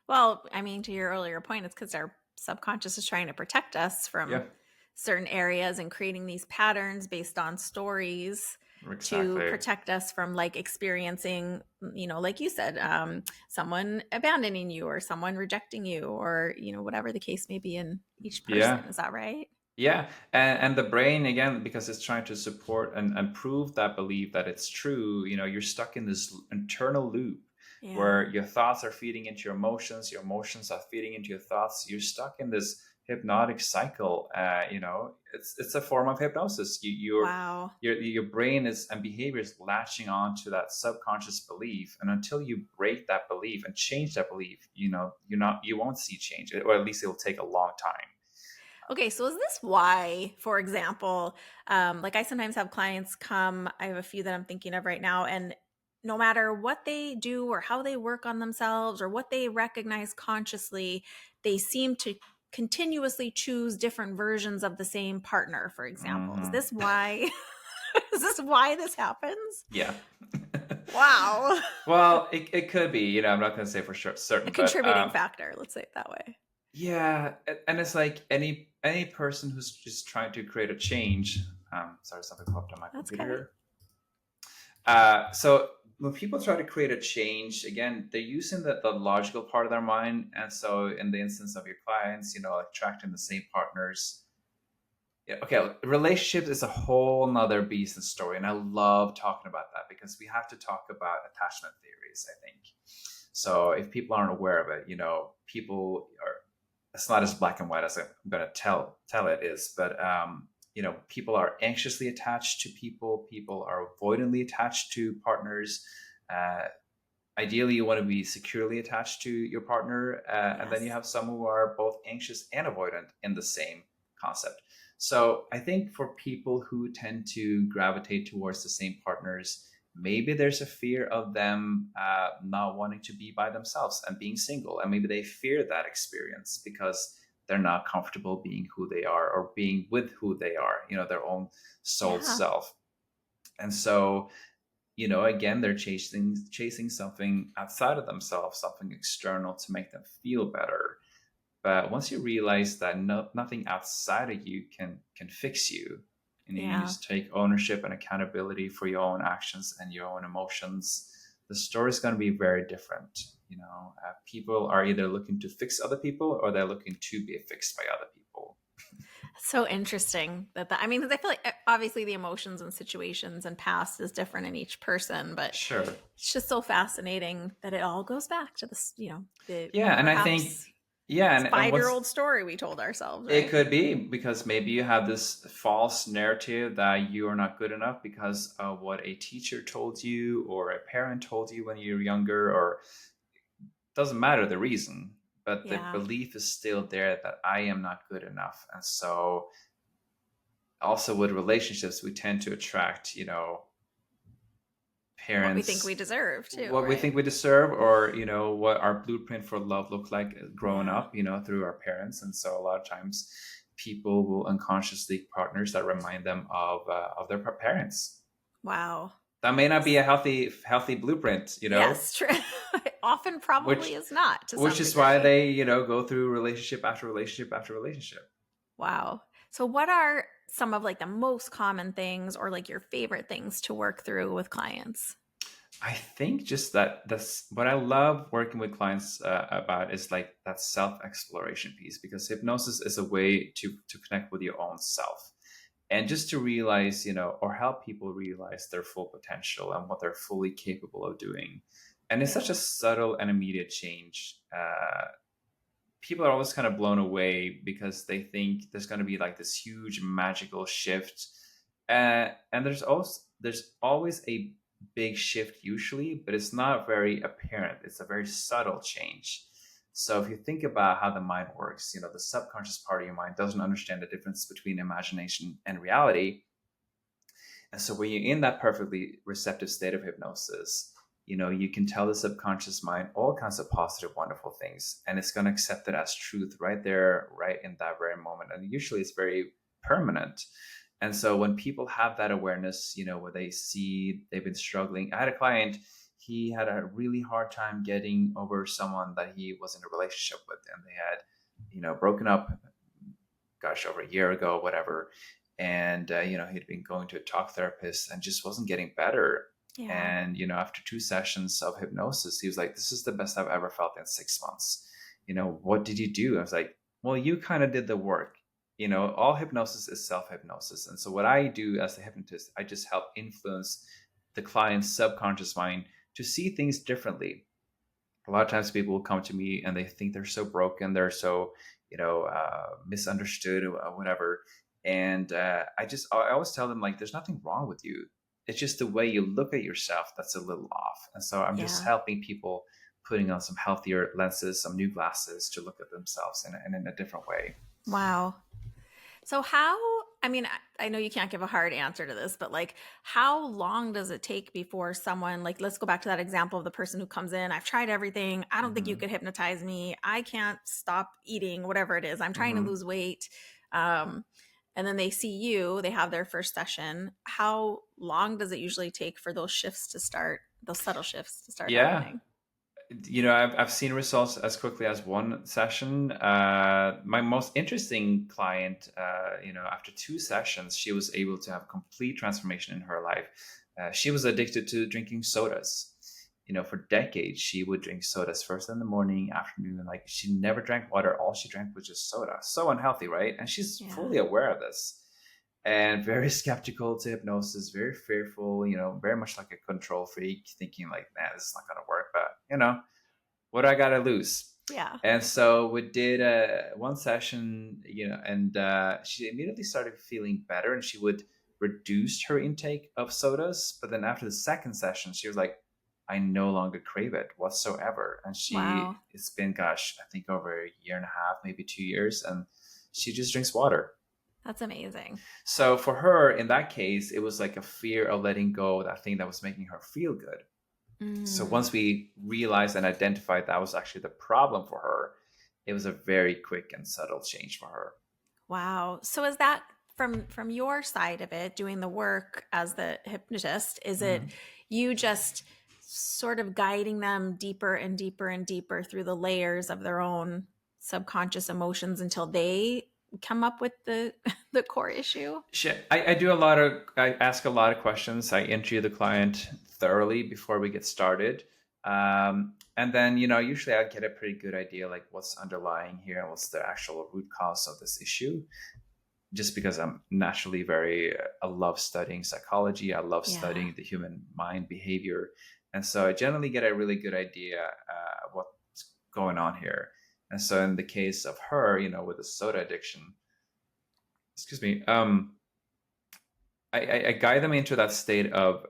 Speaker 1: Well, I mean, to your earlier point, it's because our subconscious is trying to protect us from
Speaker 2: Yeah,
Speaker 1: certain areas and creating these patterns based on stories to
Speaker 2: exactly.
Speaker 1: protect us from like experiencing, like you said, someone abandoning you or someone rejecting you or, whatever the case may be in each person.
Speaker 2: Yeah.
Speaker 1: Is that right?
Speaker 2: Yeah, and the brain, again, because it's trying to support and prove that belief that it's true. You're stuck in this internal loop
Speaker 1: Yeah.
Speaker 2: where your thoughts are feeding into your emotions are feeding into your thoughts. You're stuck in this hypnotic cycle. It's a form of hypnosis.
Speaker 1: Wow.
Speaker 2: Your brain is and behavior is latching on to that subconscious belief, and until you break that belief and change that belief, you won't see change, or at least it will take a long time.
Speaker 1: Okay, so is this why, for example, like I sometimes have clients come, I have a few that I'm thinking of right now, and no matter what they do or how they work on themselves or what they recognize consciously, they seem to continuously choose different versions of the same partner, for example. Is
Speaker 2: Hmm.
Speaker 1: this why is this why this happens?
Speaker 2: Yeah.
Speaker 1: Wow.
Speaker 2: Well, it could be, I'm not going to say for sure
Speaker 1: A
Speaker 2: certain, but
Speaker 1: contributing factor, let's say it that way.
Speaker 2: yeah, and it's like any person who's just trying to create a change. Sorry, something popped on my
Speaker 1: That's
Speaker 2: computer
Speaker 1: okay.
Speaker 2: here. So when people try to create a change, again, they're using the logical part of their mind. And so in the instance of your clients, attracting the same partners. Yeah, okay, relationships is a whole nother beast and story. And I love talking about that because we have to talk about attachment theories, I think. So if people aren't aware of it, people are, it's not as black and white as I'm going to tell it is, but people are anxiously attached to people. People are avoidantly attached to partners. Uh, Ideally, you want to be securely attached to your partner, and then you
Speaker 1: Yes.
Speaker 2: have some who are both anxious and avoidant in the same concept. So I think for people who tend to gravitate towards the same partners, maybe there's a fear of them not wanting to be by themselves and being single, and maybe they fear that experience because they're not comfortable being who they are or being with who they are, their own soul
Speaker 1: Yeah.
Speaker 2: self. And so again, they're chasing something outside of themselves, something external to make them feel better. But once you realize that nothing outside of you can fix you, and you
Speaker 1: Yeah.
Speaker 2: just take ownership and accountability for your own actions and your own emotions, the story is going to be very different. People are either looking to fix other people or they're looking to be fixed by other people.
Speaker 1: So interesting I mean, because I feel like obviously the emotions and situations and past is different in each person, but
Speaker 2: Sure.
Speaker 1: it's just so fascinating that it all goes back to this, the
Speaker 2: Yeah, and I think
Speaker 1: perhaps
Speaker 2: yeah, and
Speaker 1: 5-year-old
Speaker 2: what's
Speaker 1: story we told ourselves,
Speaker 2: it
Speaker 1: right?
Speaker 2: could be because maybe you have this false narrative that you are not good enough because of what a teacher told you or a parent told you when you were younger, or doesn't matter the reason, but the
Speaker 1: Yeah.
Speaker 2: belief is still there that I am not good enough. And so also with relationships, we tend to attract,
Speaker 1: What we think we
Speaker 2: parents
Speaker 1: deserve too,
Speaker 2: what we
Speaker 1: right?
Speaker 2: think we deserve, or what our blueprint for love looked like growing
Speaker 1: Yeah.
Speaker 2: up, through our parents. And so a lot of times people will unconsciously partners that remind them of their parents.
Speaker 1: Wow.
Speaker 2: That may not be a healthy blueprint,
Speaker 1: Yes, true. Often probably
Speaker 2: which
Speaker 1: is not to
Speaker 2: which
Speaker 1: some
Speaker 2: is why
Speaker 1: degree.
Speaker 2: they go through relationship after relationship after relationship.
Speaker 1: Wow. So what are some of like the most common things or like your favorite things to work through with clients?
Speaker 2: I think just that's what I love working with clients about is like that self exploration piece, because hypnosis is a way to connect with your own self and just to realize, or help people realize their full potential and what they're fully capable of doing. And it's such a
Speaker 1: Yeah.
Speaker 2: subtle and immediate change. People are always kind of blown away because they think there's going to be like this huge magical shift, and there's always a big shift usually, but it's not very apparent. It's a very subtle change. So if you think about how the mind works, the subconscious part of your mind doesn't understand the difference between imagination and reality. And so when you're in that perfectly receptive state of hypnosis, you can tell the subconscious mind all kinds of positive, wonderful things, and it's going to accept it as truth right there, right in that very moment. And usually it's very permanent. And so when people have that awareness, where they see they've been struggling. I had a client, he had a really hard time getting over someone that he was in a relationship with, and they had, broken up, gosh, over a year ago, whatever. And he'd been going to a talk therapist and just wasn't getting better.
Speaker 1: Yeah.
Speaker 2: And after 2 sessions of hypnosis, he was like, "This is the best I've ever felt in 6 months. What did you do?" I was like, "Well, you kind of did the work. All hypnosis is self hypnosis, and so what I do as a hypnotist, I just help influence the client's subconscious mind to see things differently. A lot of times people will come to me and they think they're so broken, they're so misunderstood or whatever. And I always tell them, like, there's nothing wrong with you. It's just the way you look at yourself that's a little off. And so I'm just
Speaker 1: Yeah.
Speaker 2: helping people putting on some healthier lenses, some new glasses to look at themselves in a different way.
Speaker 1: Wow. So how I mean, I know you can't give a hard answer to this, but like, how long does it take before someone, like, let's go back to that example of the person who comes in, I've tried everything. I don't think you
Speaker 2: Hmm.
Speaker 1: could hypnotize me. I can't stop eating, whatever it is. I'm trying to
Speaker 2: Hmm.
Speaker 1: lose weight. Um, and then they see you, they have their first session. How long does it usually take for those shifts to start, those subtle shifts to start
Speaker 2: Yeah.
Speaker 1: happening?
Speaker 2: I've seen results as quickly as one session. My most interesting client, after 2 sessions, she was able to have complete transformation in her life. She was addicted to drinking sodas. For decades, she would drink sodas first in the morning, afternoon. Like, she never drank water. All she drank was just soda. So unhealthy, right? And she's
Speaker 1: Yeah.
Speaker 2: fully aware of this and very skeptical to hypnosis, very fearful, very much like a control freak, thinking like, nah, this is not going to work. But, what do I got to lose?
Speaker 1: Yeah.
Speaker 2: And so we did one session, and she immediately started feeling better, and she would reduce her intake of sodas. But then after the second session, she was like, I no longer crave it whatsoever. And
Speaker 1: Wow.
Speaker 2: it's been, gosh, I think over a year and a half, maybe 2 years, and she just drinks water.
Speaker 1: That's amazing.
Speaker 2: So for her, in that case, it was like a fear of letting go of that thing that was making her feel good. So
Speaker 1: Mm.
Speaker 2: once we realized and identified that was actually the problem for her, it was a very quick and subtle change for her.
Speaker 1: Wow. So is that from your side of it, doing the work as the hypnotist, is it
Speaker 2: Mhm.
Speaker 1: you just sort of guiding them deeper and deeper and deeper through the layers of their own subconscious emotions until they come up with the the core issue?
Speaker 2: I ask a lot of questions. I interview the client thoroughly before we get started. And then, usually I get a pretty good idea like what's underlying here and what's the actual root cause of this issue. Just because I'm naturally I love studying psychology. I love
Speaker 1: Yeah.
Speaker 2: studying the human mind behavior. And so I generally get a really good idea what's going on here. And so in the case of her, with the soda addiction, excuse me, I guide them into that state of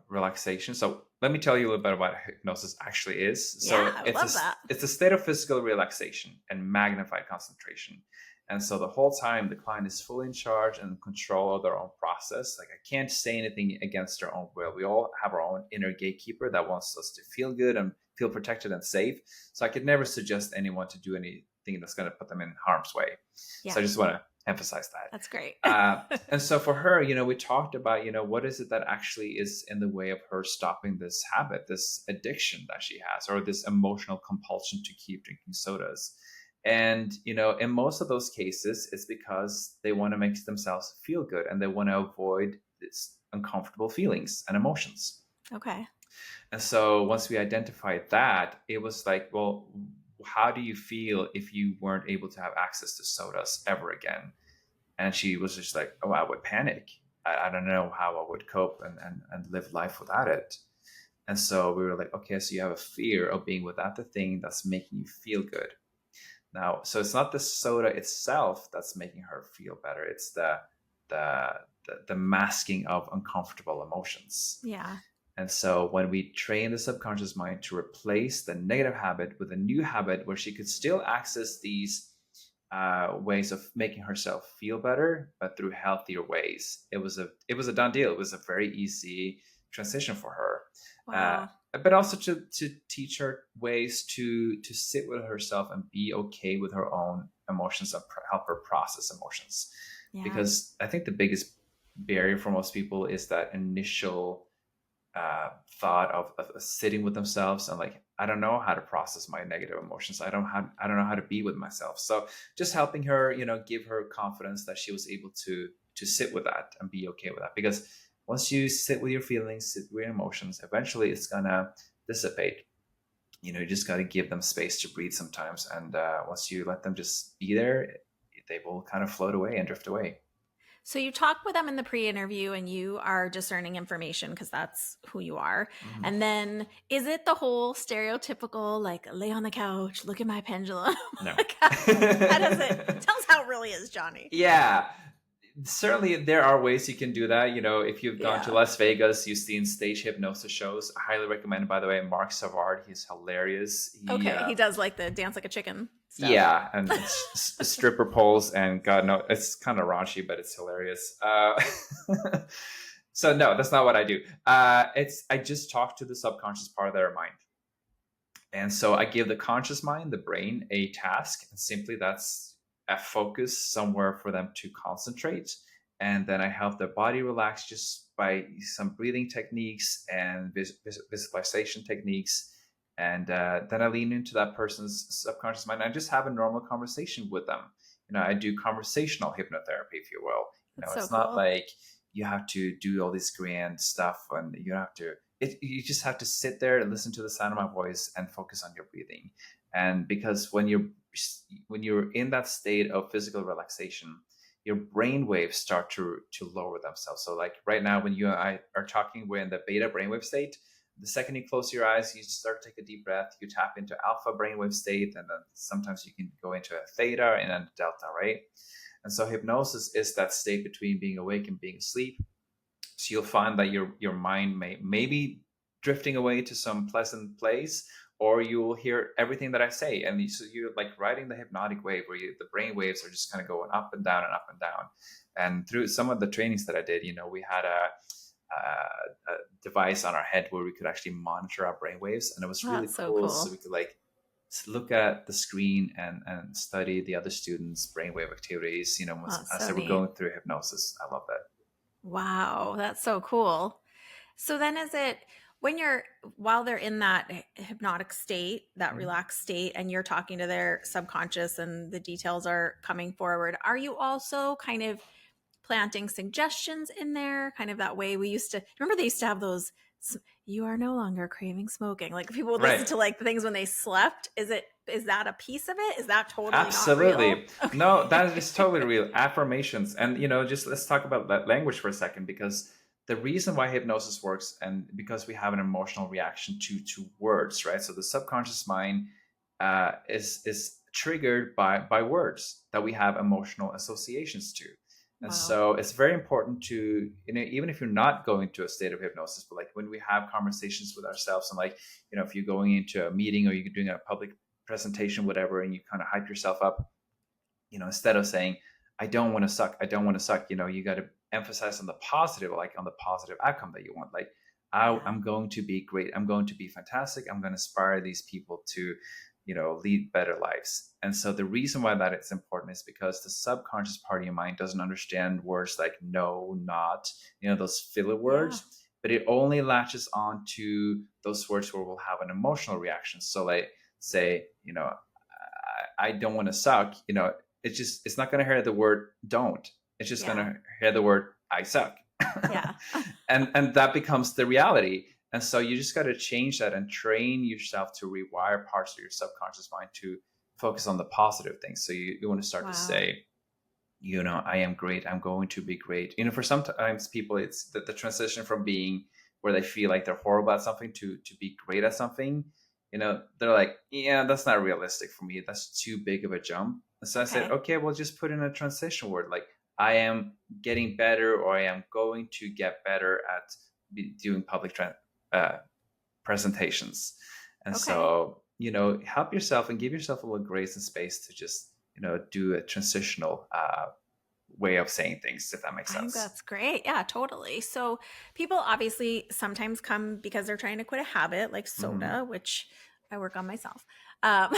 Speaker 2: relaxation. So let me tell you a little bit about what hypnosis actually is.
Speaker 1: Yeah,
Speaker 2: So
Speaker 1: I would love that.
Speaker 2: it's a state of physical relaxation and magnified concentration. And so the whole time the client is fully in charge and in control of their own process. Like, I can't say anything against their own will. We all have our own inner gatekeeper that wants us to feel good and feel protected and safe. So I could never suggest anyone to do anything that's going to put them in harm's way. So
Speaker 1: Yeah,
Speaker 2: I just want to emphasize that.
Speaker 1: that's great.
Speaker 2: And so for her, we talked about, what is it that actually is in the way of her stopping this habit, this addiction that she has, or this emotional compulsion to keep drinking sodas. And, in most of those cases, it's because they want to make themselves feel good and they want to avoid this uncomfortable feelings and emotions.
Speaker 1: Okay.
Speaker 2: And so once we identified that, it was like, well, how do you feel if you weren't able to have access to sodas ever again? And she was just like, oh, I would panic. I don't know how I would cope and live life without it. And so we were like, okay, so you have a fear of being without the thing that's making you feel good. Now, so it's not the soda itself that's making her feel better. It's the the masking of uncomfortable emotions.
Speaker 1: Yeah.
Speaker 2: And so when we train the subconscious mind to replace the negative habit with a new habit where she could still access these ways of making herself feel better, but through healthier ways, it was a done deal. It was a very easy transition for her. Uh,
Speaker 1: Wow.
Speaker 2: but also to teach her ways to sit with herself and be okay with her own emotions and help her process emotions.
Speaker 1: Yeah.
Speaker 2: Because I think the biggest barrier for most people is that initial thought of sitting with themselves and like, I don't know how to process my negative emotions. I don't know how to be with myself. So just helping her, give her confidence that she was able to sit with that and be okay with that. Because once you sit with your feelings, sit with your emotions, eventually it's gonna dissipate. You just got to give them space to breathe sometimes. And once you let them just be there, they will kind of float away and drift away.
Speaker 1: So you talk with them in the pre-interview and you are discerning information because that's who you are.
Speaker 2: Mhm.
Speaker 1: And then is it the whole stereotypical like lay on the couch, look at my pendulum?
Speaker 2: No.
Speaker 1: Like, how does it tell us how it really is, Johnny?
Speaker 2: Yeah, certainly there are ways you can do that. If you've gone to
Speaker 1: Yeah.
Speaker 2: Las Vegas, you've seen stage hypnosis shows. I highly recommend, by the way, Mark Savard. He's hilarious.
Speaker 1: Okay. He does like the dance like a chicken. stuff.
Speaker 2: Yeah, and stripper poles and God no, it's kind of raunchy, but it's hilarious. So no, that's not what I do. It's I just talk to the subconscious part of their mind, and so I give the conscious mind, the brain, a task, and simply that's a focus somewhere for them to concentrate. And then I help their body relax just by some breathing techniques and visualization techniques. And then I lean into that person's subconscious mind. I just have a normal conversation with them. I do conversational hypnotherapy, if you will.
Speaker 1: That's so
Speaker 2: It's not
Speaker 1: cool.
Speaker 2: like you have to do all this grand stuff and you have to you just have to sit there and listen to the sound of my voice and focus on your breathing. And because when you're in that state of physical relaxation, your brain waves start to lower themselves. So like right now, when you and I are talking, we're in the beta brainwave state. The second you close your eyes, you start to take a deep breath, you tap into alpha brainwave state, and then sometimes you can go into a theta and then delta, right? And so hypnosis is that state between being awake and being asleep. So you'll find that your mind may be drifting away to some pleasant place, or you'll hear everything that I say, and so you're like riding the hypnotic wave where the brain waves are just kind of going up and down and up and down. And through some of the trainings that I did, we had a device on our head where we could actually monitor our brain waves, and it was
Speaker 1: Oh,
Speaker 2: really
Speaker 1: that's so
Speaker 2: cool. So
Speaker 1: cool.
Speaker 2: we could like look at the screen and study the other students' brainwave activities,
Speaker 1: Oh, that's
Speaker 2: as
Speaker 1: so
Speaker 2: they were
Speaker 1: neat.
Speaker 2: going through hypnosis. I love that.
Speaker 1: Wow, that's so cool. So then is it when you're while they're in that hypnotic state, that
Speaker 2: Mhm.
Speaker 1: relaxed state, and you're talking to their subconscious and the details are coming forward, are you also kind of planting suggestions in there, kind of that way we used to remember they used to have those you are no longer craving smoking. Like people would listen
Speaker 2: Right.
Speaker 1: to like the things when they slept. Is that a piece of it? Is that totally not real?
Speaker 2: Absolutely.
Speaker 1: Okay.
Speaker 2: No, that is totally real. Affirmations. And, just let's talk about that language for a second, because the reason why hypnosis works, and because we have an emotional reaction to words, right? So the subconscious mind is triggered by words that we have emotional associations to. And
Speaker 1: Wow.
Speaker 2: so it's very important to, even if you're not going to a state of hypnosis, but like when we have conversations with ourselves, and like, if you're going into a meeting or you're doing a public presentation, whatever, and you kind of hype yourself up, instead of saying, I don't want to suck, I don't want to suck, you got to emphasize on the positive, like on the positive outcome that you want. Like,
Speaker 1: Yeah.
Speaker 2: I'm going to be great. I'm going to be fantastic. I'm going to inspire these people to, lead better lives. And so the reason why that it's important is because the subconscious part of your mind doesn't understand words like no, not, those filler
Speaker 1: Yeah.
Speaker 2: words, but it only latches on to those words where we'll have an emotional reaction. So like say, I don't want to suck, it's not going to hear the word don't. It's just going
Speaker 1: Yeah.
Speaker 2: to hear the word I suck.
Speaker 1: Yeah.
Speaker 2: and that becomes the reality. And so you just got to change that and train yourself to rewire parts of your subconscious mind to focus on the positive things. So you want to start to
Speaker 1: Wow.
Speaker 2: say, I am great. I'm going to be great. For sometimes people, it's the transition from being where they feel like they're horrible at something to be great at something. They're like, yeah, that's not realistic for me. That's too big of a jump. And so I said,
Speaker 1: Okay.
Speaker 2: okay, well, just put in a transition word like I am getting better, or I am going to get better at doing public presentations. And
Speaker 1: Okay.
Speaker 2: so, help yourself and give yourself a little grace and space to just, do a transitional way of saying things, if that makes
Speaker 1: I think
Speaker 2: sense.
Speaker 1: that's great. Yeah, totally. So people obviously sometimes come because they're trying to quit a habit like
Speaker 2: Hmm.
Speaker 1: soda, which I work on myself. Um,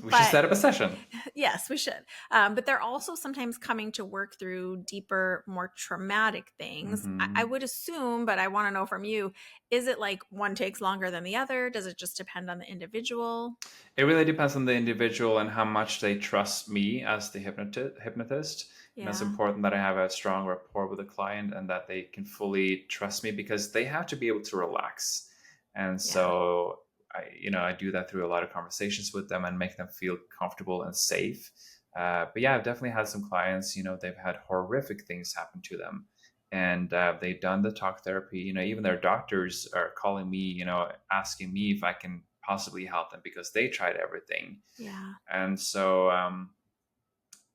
Speaker 2: We should
Speaker 1: but
Speaker 2: set up a session.
Speaker 1: yes, we should. But they're also sometimes coming to work through deeper, more traumatic things. I
Speaker 2: Hmm.
Speaker 1: would assume, but I want to know from you, is it like one takes longer than the other? Does it just depend on the individual?
Speaker 2: It really depends on the individual and how much they trust me as the hypnotist. It's
Speaker 1: Yeah.
Speaker 2: important that I have a strong rapport with the client and that they can fully trust me, because they have to be able to relax. And
Speaker 1: Yeah.
Speaker 2: so I do that through a lot of conversations with them and make them feel comfortable and safe. But yeah, I've definitely had some clients, they've had horrific things happen to them. And they've done the talk therapy. Even their doctors are calling me, asking me if I can possibly help them because they tried everything.
Speaker 1: Yeah.
Speaker 2: And so,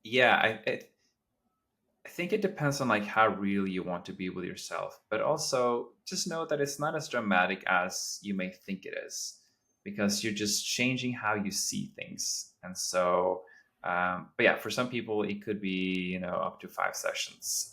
Speaker 2: yeah, I think it depends on like how real you want to be with yourself, but also just know that it's not as dramatic as you may think it is. because you're just changing how you see things. And so, but yeah, for some people, it could be, up to 5 sessions.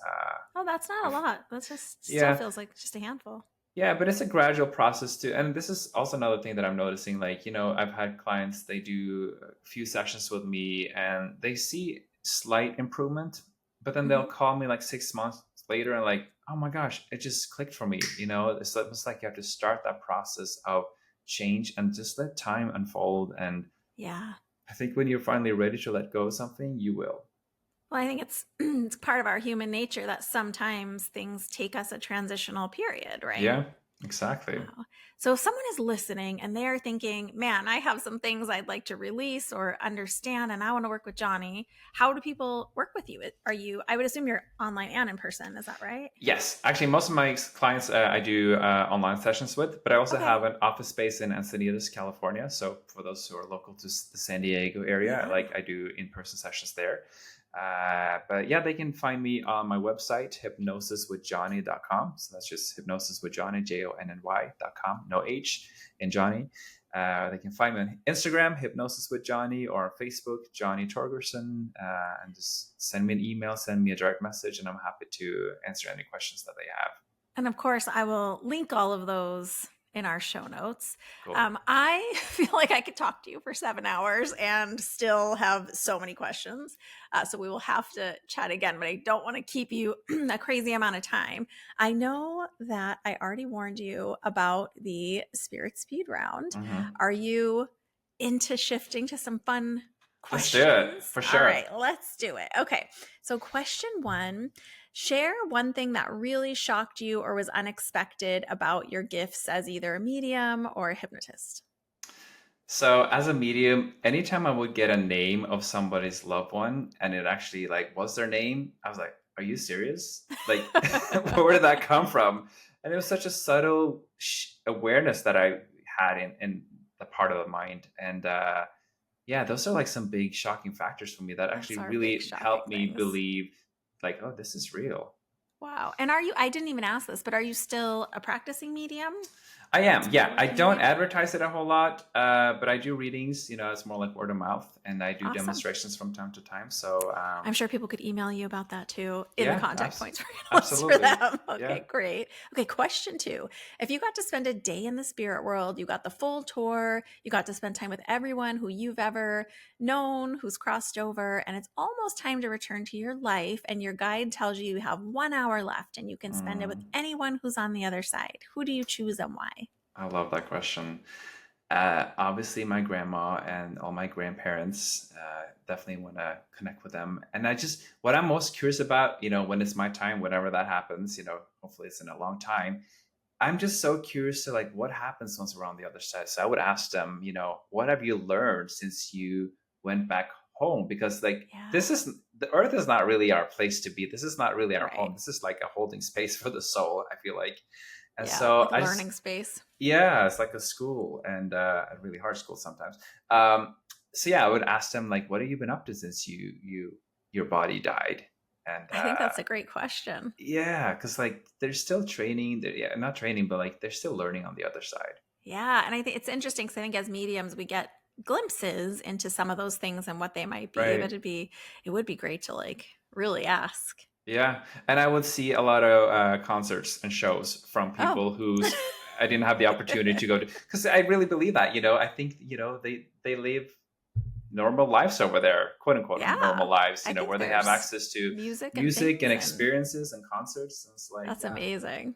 Speaker 1: Oh, that's not a lot. That's just still
Speaker 2: Yeah,
Speaker 1: feels like just a handful.
Speaker 2: yeah, but it's a gradual process too. And this is also another thing that I'm noticing. Like, I've had clients, they do a few sessions with me and they see slight improvement, but then they'll
Speaker 1: Hmm.
Speaker 2: call me like 6 months later and like, oh my gosh, it just clicked for me. It's almost like you have to start that process of change and just let time unfold. And
Speaker 1: Yeah.
Speaker 2: I think when you're finally ready to let go of something, you will.
Speaker 1: Well, I think it's it's part of our human nature that sometimes things take us a transitional period, right?
Speaker 2: Yeah, exactly.
Speaker 1: Wow. So if someone is listening and they're thinking, man, I have some things I'd like to release or understand and I want to work with Jonny, how do people work with you? Are you, I would assume you're online and in person. Is that right?
Speaker 2: Yes, actually, most of my clients I do online sessions with, but I also
Speaker 1: Okay.
Speaker 2: have an office space in Encinitas, California. So for those who are local to the San Diego area,
Speaker 1: Yeah.
Speaker 2: like I do in-person sessions there. But yeah, they can find me on my website, hypnosiswithjonny.com. So that's just hypnosis with Jonny, JONNY.com, no H in Jonny. They can find me on Instagram, Hypnosis with Jonny, or on Facebook, Jonny Torgersen, and just send me an email, send me a direct message, and I'm happy to answer any questions that they have.
Speaker 1: And of course, I will link all of those in our show notes.
Speaker 2: Cool.
Speaker 1: I feel like I could talk to you for 7 hours and still have so many questions. So we will have to chat again, but I don't want to keep you a crazy amount of time. I know that I already warned you about the spirit speed round.
Speaker 2: Hmm.
Speaker 1: Are you into shifting to some fun
Speaker 2: Let's do it
Speaker 1: questions?
Speaker 2: for
Speaker 1: All
Speaker 2: sure.
Speaker 1: right, let's do it. Okay. So, question one. Share one thing that really shocked you or was unexpected about your gifts as either a medium or a hypnotist.
Speaker 2: So as a medium, anytime I would get a name of somebody's loved one and it actually like was their name, I was like, are you serious? Like, where did that come from? And it was such a subtle awareness that I had in the part of the mind. And yeah, those are like some big shocking factors for me that
Speaker 1: Those
Speaker 2: actually
Speaker 1: are big,
Speaker 2: really
Speaker 1: shocking
Speaker 2: helped me
Speaker 1: things.
Speaker 2: believe like, oh, this is real.
Speaker 1: Wow. And are you, I didn't even ask this, but are you still a practicing medium?
Speaker 2: I am,
Speaker 1: Still
Speaker 2: yeah. I
Speaker 1: working
Speaker 2: don't
Speaker 1: medium?
Speaker 2: advertise it a whole lot, but I do readings. It's more like word of mouth, and I do
Speaker 1: Awesome.
Speaker 2: demonstrations from time to time. So,
Speaker 1: I'm sure people could email you about that too in the
Speaker 2: yeah,
Speaker 1: contact points for notes for
Speaker 2: absolutely,
Speaker 1: them.
Speaker 2: yeah.
Speaker 1: Okay, great. Okay, question two. If you got to spend a day in the spirit world, you got the full tour, you got to spend time with everyone who you've ever known, who's crossed over, and it's almost time to return to your life, and your guide tells you you have 1 hour left and you can spend it with
Speaker 2: Mm,
Speaker 1: anyone who's on the other side. Who do you choose and why?
Speaker 2: I love that question. Obviously, my grandma and all my grandparents definitely want to connect with them. And what I'm most curious about, when it's my time, whenever that happens, hopefully it's in a long time. I'm just so curious to like what happens once we're on the other side. So I would ask them, what have you learned since you went back home? Because like
Speaker 1: Yeah,
Speaker 2: this is the earth is not really our place to be. This is not really our
Speaker 1: right.
Speaker 2: home. This is like a holding space for the soul, I feel like. And
Speaker 1: Yeah,
Speaker 2: so
Speaker 1: like a learning space.
Speaker 2: yeah, it's like a school and a really hard school sometimes. So yeah, I would ask them like, what have you been up to since your body died? And
Speaker 1: I think that's a great question.
Speaker 2: yeah, because like they're still training. Yeah, not training, but like they're still learning on the other side.
Speaker 1: Yeah, and I think it's interesting because I think as mediums we get glimpses into some of those things and what they might be, but
Speaker 2: Right.
Speaker 1: it would be great to like really ask.
Speaker 2: Yeah, and I would see a lot of concerts and shows from
Speaker 1: Oh.
Speaker 2: people who's I didn't have the opportunity to go to, because I really believe that. I think they live normal lives over there, quote unquote
Speaker 1: Yeah.
Speaker 2: normal lives.
Speaker 1: I think
Speaker 2: Where they have
Speaker 1: there's
Speaker 2: access to
Speaker 1: music and
Speaker 2: music and
Speaker 1: things and
Speaker 2: experiences and concerts. And it's like,
Speaker 1: that's
Speaker 2: yeah.
Speaker 1: amazing.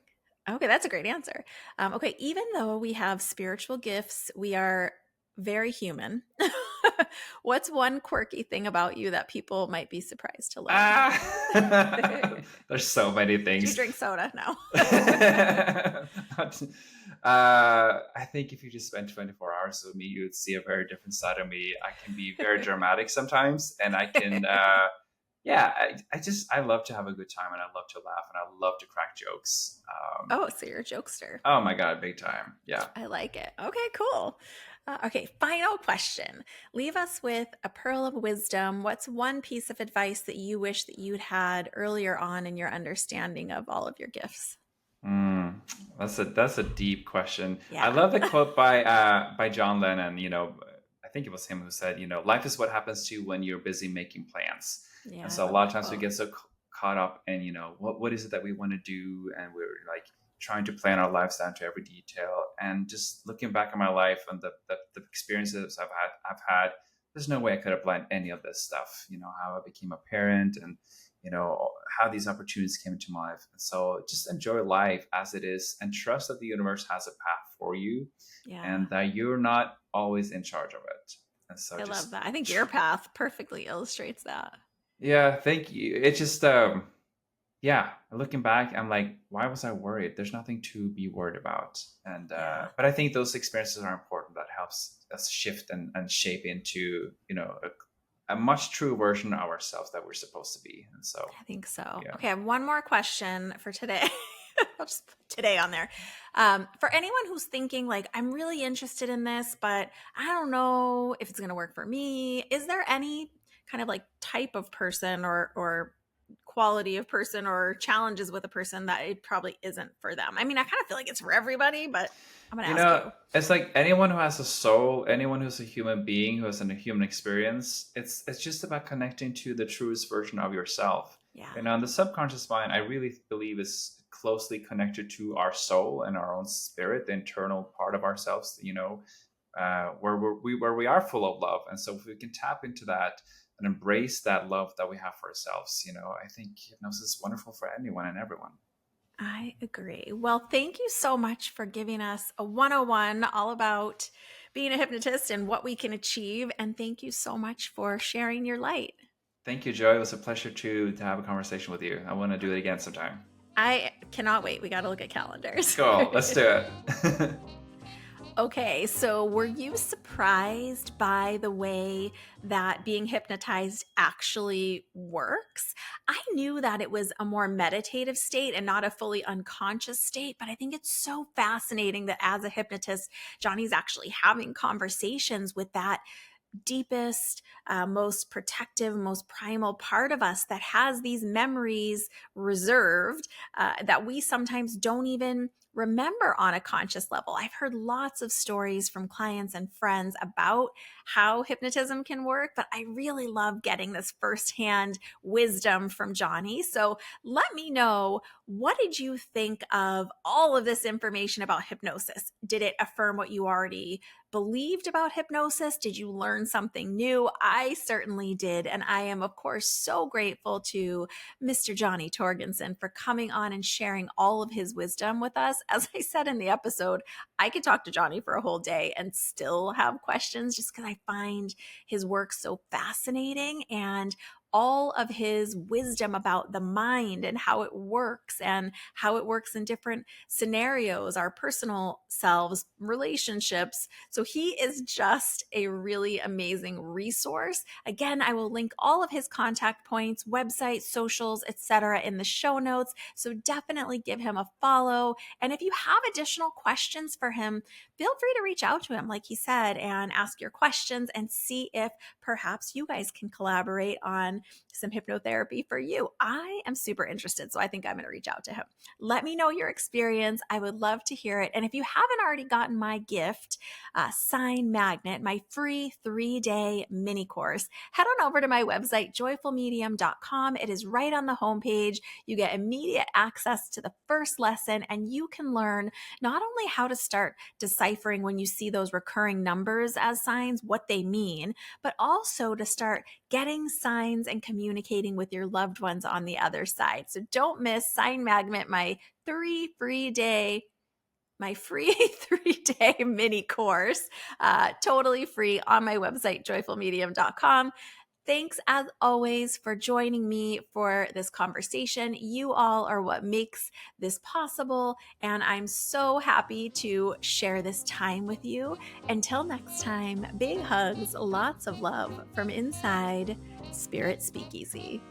Speaker 1: Okay, that's a great answer. Okay, even though we have spiritual gifts, we are very human. What's one quirky thing about you that people might be surprised to learn?
Speaker 2: Ah, there's so many
Speaker 1: Do you
Speaker 2: things.
Speaker 1: drink soda? No.
Speaker 2: I think if you just spend 24 hours with me, you would see a very different side of me. I can be very dramatic sometimes, and I can, yeah, I love to have a good time, and I love to laugh, and I love to crack jokes.
Speaker 1: Oh, so you're a jokester.
Speaker 2: Oh my God, big time. Yeah.
Speaker 1: I like it. Okay, cool. Okay, final question. Leave us with a pearl of wisdom. What's one piece of advice that you wish that you'd had earlier on in your understanding of all of your gifts?
Speaker 2: That's a deep question. I
Speaker 1: Yeah.
Speaker 2: love the quote by John Lennon. I think it was him who said, life is what happens to you when you're busy making plans.
Speaker 1: Yeah,
Speaker 2: And
Speaker 1: I
Speaker 2: so a
Speaker 1: love
Speaker 2: lot of
Speaker 1: that
Speaker 2: times we
Speaker 1: quote.
Speaker 2: get so caught up in, what is it that we want to do, and we're like trying to plan our lives down to every detail. And just looking back at my life and the experiences I've had, there's no way I could have planned any of this stuff. How I became a parent, and how these opportunities came into my life. And so just enjoy life as it is, and trust that the universe has a path for you,
Speaker 1: Yeah,
Speaker 2: and that you're not always in charge of it. And so
Speaker 1: I love
Speaker 2: just
Speaker 1: that. I think your path perfectly illustrates that.
Speaker 2: yeah, thank you. It's just yeah, looking back, I'm like, why was I worried? There's nothing to be worried about. And
Speaker 1: Yeah.
Speaker 2: but I think those experiences are important. That helps us shift and shape into a much true version of ourselves that we're supposed to be. And so
Speaker 1: I think so.
Speaker 2: yeah.
Speaker 1: Okay, I have one more question for today. I'll just put today on there. For anyone who's thinking, like, I'm really interested in this, but I don't know if it's going to work for me. Is there any kind of like type of person or quality of person or challenges with a person that it probably isn't for them? I mean, I kind of feel like it's for everybody, but I'm going to ask you.
Speaker 2: It's like anyone who has a soul, anyone who's a human being who has a human experience. It's just about connecting to the truest version of yourself.
Speaker 1: Yeah.
Speaker 2: And the subconscious mind, I really believe, is closely connected to our soul and our own spirit, the internal part of ourselves. Where we are full of love. And so if we can tap into that and embrace that love that we have for ourselves, I think hypnosis is wonderful for anyone and everyone.
Speaker 1: I agree. Well, thank you so much for giving us a 101 all about being a hypnotist and what we can achieve. And thank you so much for sharing your light.
Speaker 2: Thank you, Joy. It was a pleasure to have a conversation with you. I want to do it again sometime.
Speaker 1: I cannot wait. We got to look at calendars.
Speaker 2: Cool. Let's do it.
Speaker 1: Okay, so were you surprised by the way that being hypnotized actually works? I knew that it was a more meditative state and not a fully unconscious state, but I think it's so fascinating that as a hypnotist, Johnny's actually having conversations with that deepest, most protective, most primal part of us that has these memories reserved that we sometimes don't even remember on a conscious level. I've heard lots of stories from clients and friends about how hypnotism can work, but I really love getting this firsthand wisdom from Johnny. So let me know, what did you think of all of this information about hypnosis? Did it affirm what you already believed about hypnosis? Did you learn something new? I certainly did. And I am, of course, so grateful to Mr. Jonny Torgersen for coming on and sharing all of his wisdom with us. As I said in the episode, I could talk to Johnny for a whole day and still have questions just because I find his work so fascinating, and all of his wisdom about the mind and how it works and how it works in different scenarios, our personal selves, relationships. So he is just a really amazing resource. Again, I will link all of his contact points, website, socials, etc. in the show notes. So definitely give him a follow. And if you have additional questions for him, feel free to reach out to him, like he said, and ask your questions and see if perhaps you guys can collaborate on some hypnotherapy for you. I am super interested, so I think I'm going to reach out to him. Let me know your experience. I would love to hear it. And if you haven't already gotten my gift, Sign Magnet, my free 3-day mini course, head on over to my website, joyfulmedium.com. It is right on the homepage. You get immediate access to the first lesson, and you can learn not only how to start deciphering when you see those recurring numbers as signs, what they mean, but also to start getting signs and communicating with your loved ones on the other side. So don't miss Sign Magnet, my free 3-day mini course, totally free on my website, joyfulmedium.com. Thanks as always for joining me for this conversation. You all are what makes this possible, and I'm so happy to share this time with you. Until next time, big hugs, lots of love from inside Spirit Speakeasy.